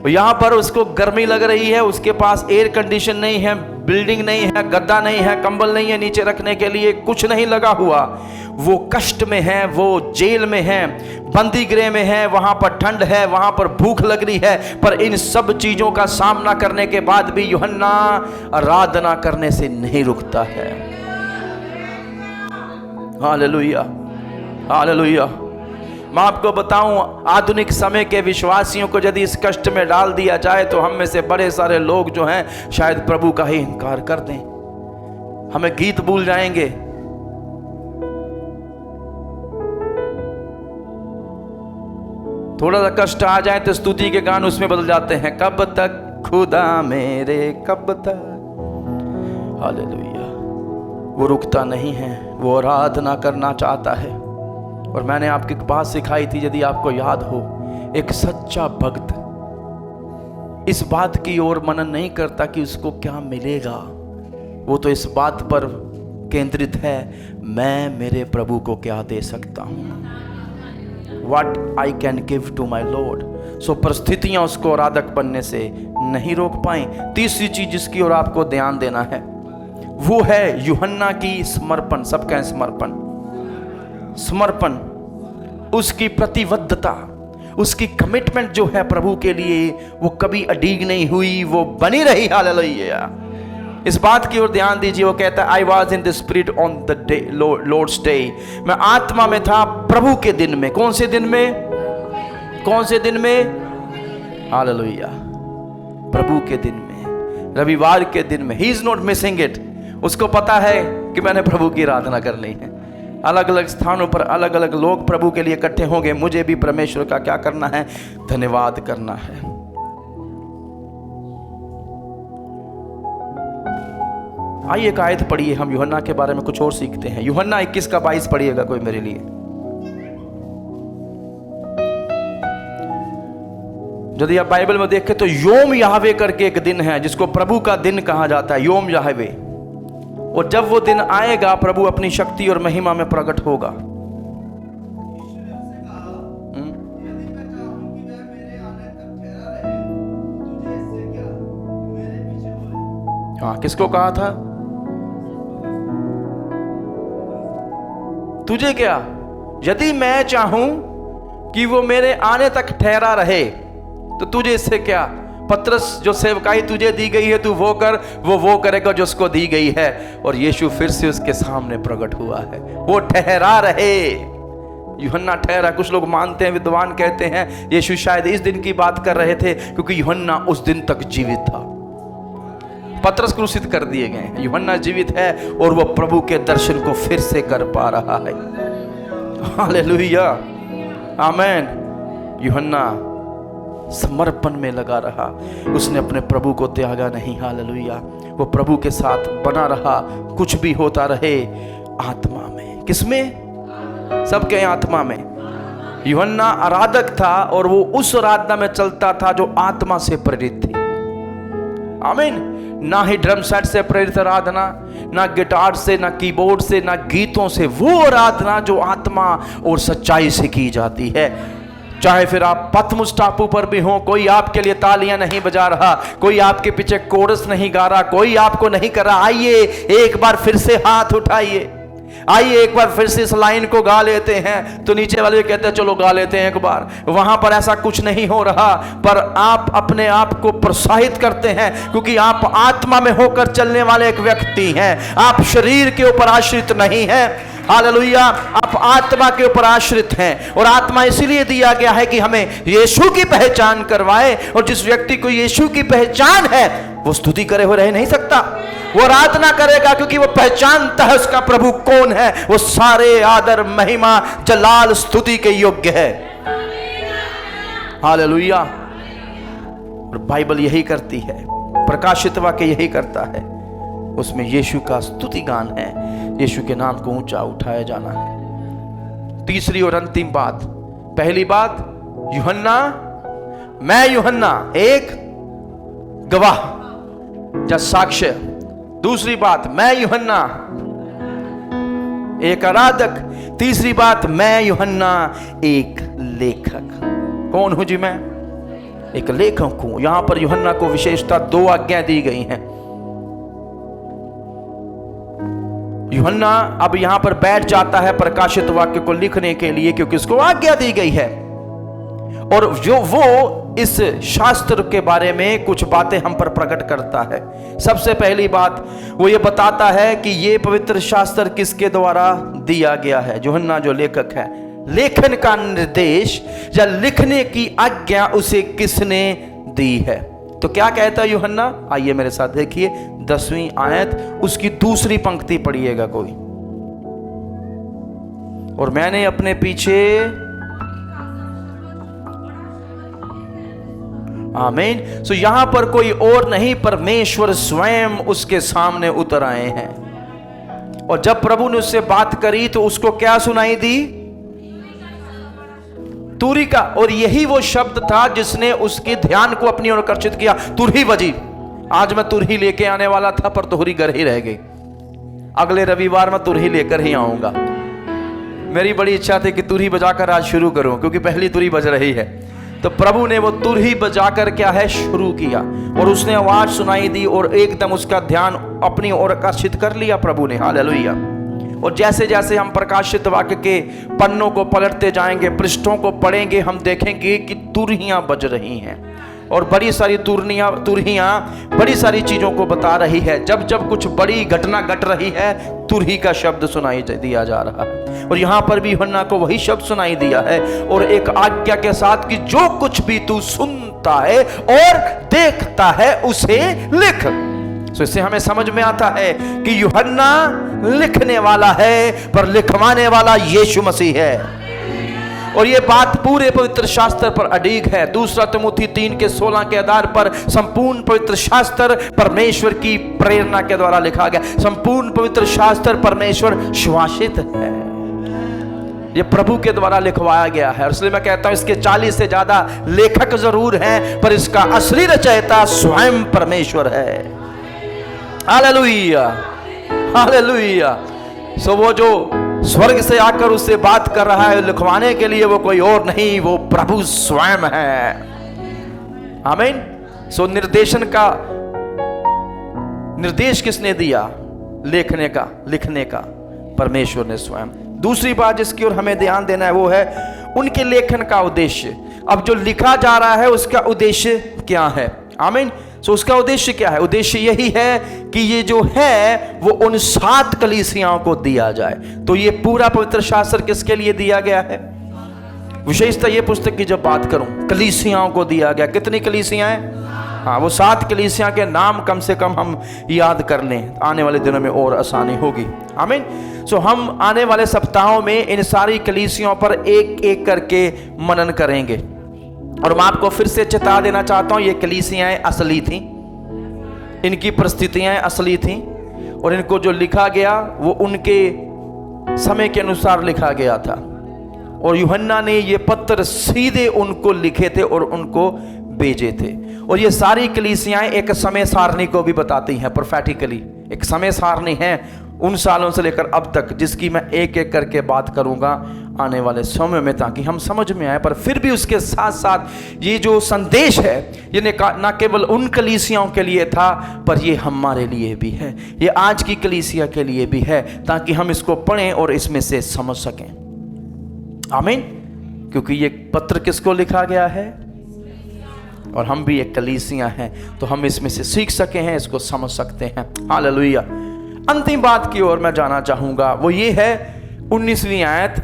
यहां पर उसको गर्मी लग रही है, उसके पास एयर कंडीशन नहीं है, बिल्डिंग नहीं है, गद्दा नहीं है, कंबल नहीं है नीचे रखने के लिए, कुछ नहीं लगा हुआ। वो कष्ट में है, वो जेल में है, बंदी गृह में है, वहां पर ठंड है, वहां पर भूख लग रही है। पर इन सब चीजों का सामना करने के बाद भी यूहन्ना आराधना करने से नहीं रुकता है। Hallelujah, hallelujah. मैं आपको बताऊं, आधुनिक समय के विश्वासियों को यदि इस कष्ट में डाल दिया जाए तो हम में से बड़े सारे लोग जो हैं शायद प्रभु का ही इनकार कर दें, हमें गीत भूल जाएंगे। थोड़ा सा कष्ट आ जाए तो स्तुति के गान उसमें बदल जाते हैं, कब तक खुदा मेरे कब तक। हालेलुया। वो रुकता नहीं है, वो आराधना करना चाहता है। और मैंने आपको एक बात सिखाई थी, यदि आपको याद हो, एक सच्चा भक्त इस बात की ओर मनन नहीं करता कि उसको क्या मिलेगा। वो तो इस बात पर केंद्रित है, मैं मेरे प्रभु को क्या दे सकता हूं, What I can give to my Lord। सो परिस्थितियां उसको आराधक बनने से नहीं रोक पाए। तीसरी चीज जिसकी ओर आपको ध्यान देना है वो है यूहन्ना की समर्पण। सबका समर्पण, समर्पण, उसकी प्रतिबद्धता, उसकी कमिटमेंट जो है प्रभु के लिए, वो कभी अडीग नहीं हुई, वो बनी रही। हालेलुया। इस बात की ओर ध्यान दीजिए। वो कहता है, I was in the spirit on the day Lord's day. मैं आत्मा में था प्रभु के दिन में। कौन से दिन में? कौन से दिन में? हालेलुया, प्रभु के दिन में, रविवार के दिन में। He is not missing it. उसको पता है कि मैंने प्रभु की आराधना करनी है। अलग अलग स्थानों पर अलग अलग लोग प्रभु के लिए इकट्ठे होंगे, मुझे भी परमेश्वर का क्या करना है? धन्यवाद करना है। आइए एक आयत पढ़िए, हम यूहन्ना के बारे में कुछ और सीखते हैं। यूहन्ना 21 का 22 पढ़िएगा कोई मेरे लिए। यदि आप बाइबल में देखें तो योम याहवे करके एक दिन है जिसको प्रभु का दिन कहा जाता है, योम याहवे। और जब वो दिन आएगा प्रभु अपनी शक्ति और महिमा में प्रकट होगा। हाँ, किसको कहा था? तुझे क्या? यदि मैं चाहूं कि वो मेरे आने तक ठहरा रहे तो तुझे इससे क्या? पतरस, जो सेवकाई तुझे दी गई है तू वो कर, वो करेगा जो उसको दी गई है। और यीशु फिर से उसके सामने प्रकट हुआ है, वो ठहरा रहे। यूहन्ना ठहरा। कुछ लोग मानते हैं, विद्वान कहते हैं यीशु शायद इस दिन की बात कर रहे थे क्योंकि यूहन्ना उस दिन तक जीवित था। पतरस क्रूसित कर दिए गए, यूहन्ना जीवित है और वो प्रभु के दर्शन को फिर से कर पा रहा है। हालेलुया, आमीन। यूहन्ना समर्पण में लगा रहा, उसने अपने प्रभु को त्यागा नहीं। हालेलुया। वो प्रभु के साथ बना रहा, कुछ भी होता रहे आत्मा में। किसमें? सबके आत्मा में। यूहन्ना आराधक था और वो उस आराधना में चलता था जो आत्मा से प्रेरित थी। आमीन। ना ही ड्रम सेट से प्रेरित आराधना, ना गिटार से, ना कीबोर्ड से, ना गीतों से, वो आराधना जो आत्मा और सच्चाई से की जाती है। चाहे फिर आप पतमुस टापू पर भी हो, कोई आपके लिए तालियां नहीं बजा रहा, कोई आपके पीछे कोरस नहीं गा रहा, कोई आपको नहीं कर रहा, आइए एक बार फिर से हाथ उठाइए, आइए एक बार फिर से इस लाइन को गा लेते हैं, तो नीचे वाले कहते हैं चलो गा लेते हैं एक बार। वहां पर ऐसा कुछ नहीं हो रहा, पर आप अपने आप को प्रोत्साहित करते हैं, क्योंकि आप आत्मा में होकर चलने वाले एक व्यक्ति हैं। आप शरीर के ऊपर आश्रित नहीं हैं। हालेलुया। आप आत्मा के ऊपर आश्रित हैं, और आत्मा इसीलिए दिया गया है कि हमें यीशु की पहचान करवाए। और जिस व्यक्ति को यीशु की पहचान है वो स्तुति करे हुए रह नहीं सकता, वो आराधना करेगा, क्योंकि वो पहचानता है उसका प्रभु कौन है। वो सारे आदर, महिमा, जलाल, स्तुति के योग्य है। हालेलुया। और बाइबल यही करती है, प्रकाशित वाक्य यही करता है, उसमें यीशु का स्तुति गान है, यीशु के नाम को ऊंचा उठाया जाना है। तीसरी और अंतिम बात, पहली बात यूहन्ना, मैं यूहन्ना एक गवाह या साक्ष्य। दूसरी बात, मैं यूहन्ना एक आराधक। तीसरी बात, मैं यूहन्ना एक लेखक। कौन हूं जी? मैं एक लेखक हूं। यहां पर यूहन्ना को विशेषता 2 आज्ञा दी गई हैं। यूहन्ना अब यहां पर बैठ जाता है प्रकाशित वाक्य को लिखने के लिए, क्योंकि उसको आज्ञा दी गई है। और जो वो इस शास्त्र के बारे में कुछ बातें हम पर प्रकट करता है। सबसे पहली बात वो ये बताता है कि ये पवित्र शास्त्र किसके द्वारा दिया गया है। यूहन्ना जो लेखक है, लेखन का निर्देश या लिखने की आज्ञा उसे किसने दी है। तो क्या कहता है यूहन्ना? आइए मेरे साथ देखिए 10वीं आयत, उसकी दूसरी पंक्ति पढ़िएगा कोई। और मैंने अपने पीछे, आमीन। सो यहां पर कोई और नहीं, परमेश्वर स्वयं उसके सामने उतर आए हैं। और जब प्रभु ने उससे बात करी तो उसको क्या सुनाई दी? तुरही का। और यही वो शब्द था जिसने उसके ध्यान को अपनी ओर आकर्षित किया। तुरही बजी। आज मैं तुरही लेके आने वाला था, पर तुरही घर ही रह गई। अगले रविवार मैं तुरही लेकर ही आऊंगा। मेरी बड़ी इच्छा थी कि तुरही बजाकर आज शुरू करूं, क्योंकि पहली तुरही बज रही है। तो प्रभु ने वो तुरही बजाकर क्या है शुरू किया, और उसने आवाज सुनाई दी, और एकदम उसका ध्यान अपनी ओर आकर्षित कर लिया प्रभु ने। हालेलुया। और जैसे जैसे हम प्रकाशित वाक्य के पन्नों को पलटते जाएंगे, पृष्ठों को पढ़ेंगे, हम देखेंगे कि तुरहियां बज रही हैं, और बड़ी सारी तुरहियां बड़ी सारी चीजों को बता रही है। जब जब कुछ बड़ी घटना घट रही है, तुरही का शब्द सुनाई दिया जा रहा है। और यहां पर भी यूहन्ना को वही शब्द सुनाई दिया है, और एक आज्ञा के साथ कि जो कुछ भी तू सुनता है और देखता है उसे लिख। तो इससे हमें समझ में आता है कि यूहन्ना लिखने वाला है, पर लिखवाने वाला यीशु मसीह है। और ये बात पूरे पवित्र शास्त्र पर अडिग है। दूसरा तिमुथी 3:16 के आधार पर संपूर्ण पवित्र शास्त्र परमेश्वर की प्रेरणा के द्वारा लिखा गया। संपूर्ण पवित्र शास्त्र परमेश्वर सुभाषित है, ये प्रभु के द्वारा लिखवाया गया है। और इसलिए मैं कहता हूं इसके 40 से ज्यादा लेखक जरूर हैं, पर इसका असली रचयिता स्वयं परमेश्वर है। Hallelujah, hallelujah. सो वो जो स्वर्ग से आकर उससे बात कर रहा है लिखवाने के लिए, वो कोई और नहीं, वो प्रभु स्वयं है। आमीन। सो निर्देशन का निर्देश किसने दिया? लिखने का परमेश्वर ने स्वयं। दूसरी बात जिसकी ओर हमें ध्यान देना है वो है उनके लेखन का उद्देश्य। अब जो लिखा जा रहा है उसका उद्देश्य क्या है? आमीन। सो उसका उद्देश्य क्या है? उद्देश्य यही है कि ये जो है वो उन 7 कलीसियाओं को दिया जाए। तो ये पूरा पवित्र शास्त्र किसके लिए दिया गया है? विशेषता ये पुस्तक की जब बात करूं, कलीसियाओं को दिया गया। कितनी कलीसियां हैं? हाँ, वो 7 कलीसियां के नाम कम से कम हम याद कर लें, आने वाले दिनों में और आसानी होगी। आमीन। सो हम आने वाले सप्ताहों में इन सारी कलीसियाओं पर एक एक करके मनन करेंगे। और मैं आपको फिर से चेता देना चाहता हूं, ये कलीसियाएं असली थी, इनकी परिस्थितियां असली थी, और इनको जो लिखा गया वो उनके समय के अनुसार लिखा गया था। और यूहन्ना ने ये पत्र सीधे उनको लिखे थे और उनको भेजे थे। और ये सारी कलीसियाएं एक समय सारणी को भी बताती हैं, प्रोफेटिकली एक समय सारणी है उन सालों से लेकर अब तक, जिसकी मैं एक एक करके बात करूंगा आने वाले समय में, ताकि हम समझ में आए। पर फिर भी उसके साथ साथ ये जो संदेश है ये ना केवल उन कलीसियाओं के लिए था, पर ये हमारे लिए भी है, ये आज की कलीसिया के लिए भी है, ताकि हम इसको पढ़ें और इसमें से समझ सकें। आमीन। क्योंकि ये पत्र किसको लिखा गया है, और हम भी एक कलीसिया हैं, तो हम इसमें से सीख सके हैं, इसको समझ सकते हैं। हालेलुया। अंतिम बात की ओर मैं जाना चाहूंगा, वो ये है 19वीं आयत,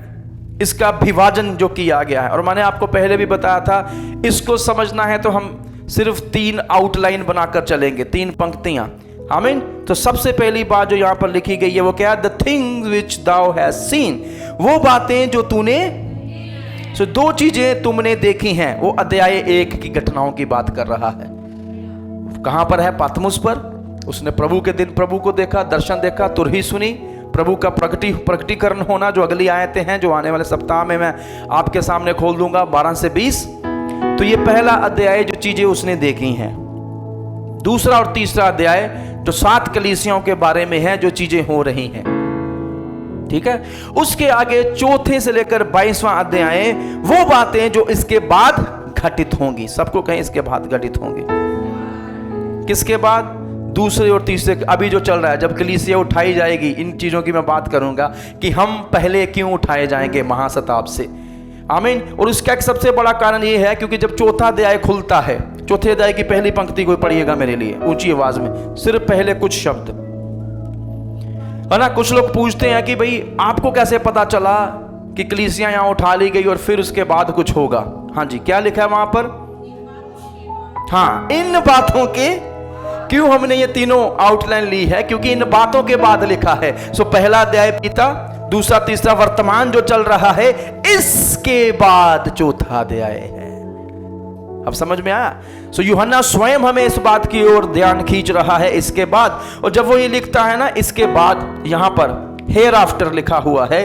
इसका विभाजन जो किया गया है। और मैंने आपको पहले भी बताया था, इसको समझना है तो हम सिर्फ 3 आउटलाइन बनाकर चलेंगे, 3 पंक्तियां। आमीन। तो सबसे पहली बात जो यहां पर लिखी गई है वो क्या है? The things which thou has seen, वो बातें जो तूने, सो 2 चीजें तुमने देखी हैं। वो अध्याय 1 की घटनाओं की बात कर रहा है। कहां पर है? पातमुस पर। उसने प्रभु के दिन प्रभु को देखा, दर्शन देखा, तुरही सुनी, प्रभु का प्रकटीकरण होना, जो अगली आयतें हैं जो आने वाले सप्ताह में मैं आपके सामने खोल दूंगा 12 से 20। तो ये पहला अध्याय जो चीजें उसने देखी हैं। दूसरा और तीसरा अध्याय जो 7 कलीसियाओं के बारे में है, जो चीजें हो रही हैं। ठीक है। उसके आगे चौथे से लेकर 22वां अध्याय, वो बातें जो इसके बाद घटित होंगी। सबको कहें इसके बाद घटित होंगी। किसके बाद? दूसरे और तीसरे, अभी जो चल रहा है, जब कलीसिया उठाई जाएगी। इन चीजों की मैं बात करूंगा कि हम पहले क्यों उठाए जाएंगे महासताप से। आमीन। और उसका एक सबसे बड़ा कारण यह है क्योंकि जब चौथा अध्याय खुलता है, चौथे अध्याय की पहली पंक्ति को पढ़िएगा मेरे लिए ऊंची आवाज में, सिर्फ पहले कुछ शब्द है ना। कुछ लोग पूछते हैं कि भाई आपको कैसे पता चला कि कलीसिया यहां उठा ली गई और फिर उसके बाद कुछ होगा? हाँ जी, क्या लिखा है वहां पर? हाँ, इन बातों के, क्यों हमने ये तीनों आउटलाइन ली है? क्योंकि इन बातों के बाद लिखा है। सो पहला अध्याय बीता, दूसरा तीसरा वर्तमान जो चल रहा है, इसके बाद चौथा अध्याय है। अब समझ में आया? सो यूहन्ना स्वयं हमें इस बात की ओर ध्यान खींच रहा है, इसके बाद। और जब वो ये लिखता है ना, इसके बाद, यहां पर हेयर आफ्टर लिखा हुआ है।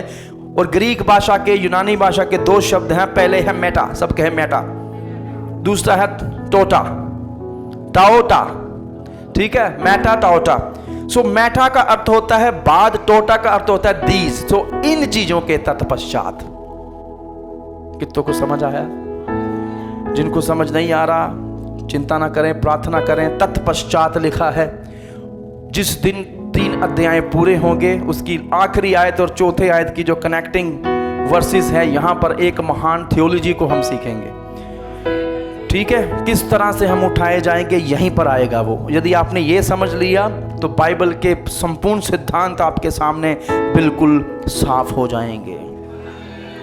और ग्रीक भाषा के, यूनानी भाषा के 2 शब्द हैं। पहले है मेटा, सब कहे मेटा। दूसरा है टोटा, टाओटा। ठीक है, मेटा टाओटा। सो मेटा का अर्थ होता है बाद, टोटा का अर्थ होता है दीज। सो इन चीजों के तत्पश्चात। कितनों को समझ आया? जिनको समझ नहीं आ रहा चिंता ना करें, प्रार्थना करें। तत्पश्चात लिखा है। जिस दिन 3 अध्याय पूरे होंगे, उसकी आखिरी आयत और चौथे आयत की जो कनेक्टिंग वर्सेस है, यहां पर एक महान थियोलॉजी को हम सीखेंगे। ठीक है, किस तरह से हम उठाए जाएंगे, यहीं पर आएगा वो। यदि आपने ये समझ लिया तो बाइबल के संपूर्ण सिद्धांत आपके सामने बिल्कुल साफ हो जाएंगे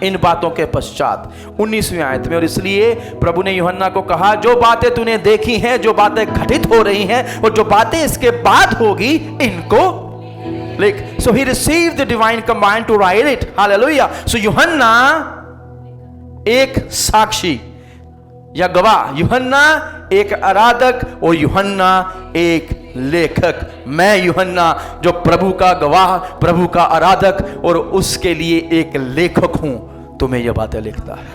इन बातों के पश्चात 19वीं आयत में। और इसलिए प्रभु ने यूहन्ना को कहा, जो बातें तूने देखी हैं, जो बातें घटित हो रही हैं और जो बातें इसके बाद होगी, इनको लिख। So he received the divine command to write it. Hallelujah. So यूहन्ना एक साक्षी या गवाह, यूहन्ना एक आराधक और यूहन्ना एक लेखक। मैं यूहन्ना जो प्रभु का गवाह, प्रभु का आराधक और उसके लिए एक लेखक हूं, तुम्हें यह बातें लिखता है।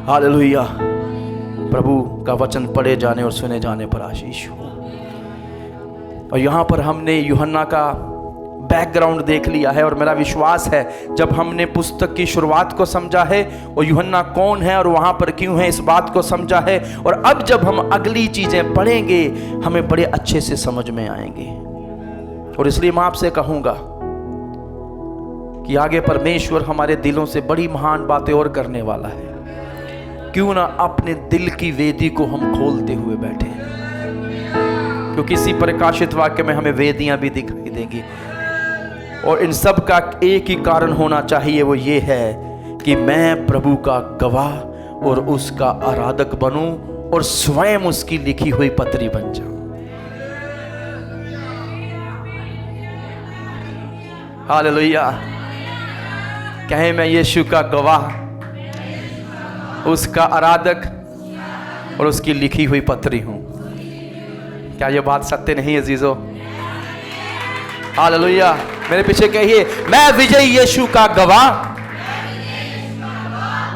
हालेलुया। प्रभु का वचन पढ़े जाने और सुने जाने पर आशीष हो। और यहां पर हमने यूहन्ना का बैकग्राउंड देख लिया है। और मेरा विश्वास है जब हमने पुस्तक की शुरुआत को समझा है और यूहन्ना कौन है और वहां पर क्यों है, इस बात को समझा है, और अब जब हम अगली चीजें पढ़ेंगे हमें बड़े अच्छे से समझ में आएंगे। और इसलिए मैं आपसे कहूंगा कि आगे परमेश्वर हमारे दिलों से बड़ी महान बातें और करने वाला है। क्यों ना अपने दिल की वेदी को हम खोलते हुए बैठे, क्योंकि इसी प्रकाशित वाक्य में हमें वेदियां भी दिखाई देंगी। और इन सब का एक ही कारण होना चाहिए, वो ये है कि मैं प्रभु का गवाह और उसका आराधक बनूं और स्वयं उसकी लिखी हुई पत्री बन जाऊं। हालेलुया। कहें, मैं यीशु का गवाह उसका आराधक और उसकी लिखी हुई पत्री हूं। क्या ये बात सत्य नहीं है अजीजों? हालेलुया। मेरे पीछे कहिए, मैं विजयी यीशु का गवाह,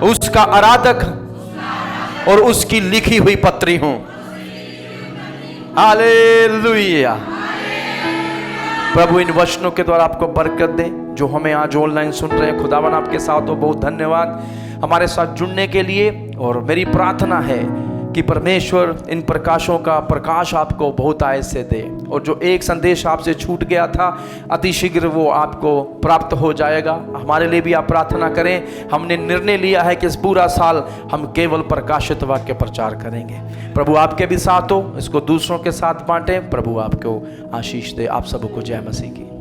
उसका आराधक और उसकी लिखी हुई पत्री हूं। हालेलुया। प्रभु इन वचनों के द्वारा आपको बरकत दे। जो हमें आज ऑनलाइन सुन रहे हैं, खुदावन आपके साथ हो। बहुत धन्यवाद हमारे साथ जुड़ने के लिए। और मेरी प्रार्थना है कि परमेश्वर इन प्रकाशों का प्रकाश आपको बहुत आय से दे, और जो एक संदेश आपसे छूट गया था अतिशीघ्र वो आपको प्राप्त हो जाएगा। हमारे लिए भी आप प्रार्थना करें। हमने निर्णय लिया है कि इस पूरा साल हम केवल प्रकाशित वाक्य प्रचार करेंगे। प्रभु आपके भी साथ हो, इसको दूसरों के साथ बांटें। प्रभु आपको आशीष दे। आप सबको जय मसीह की।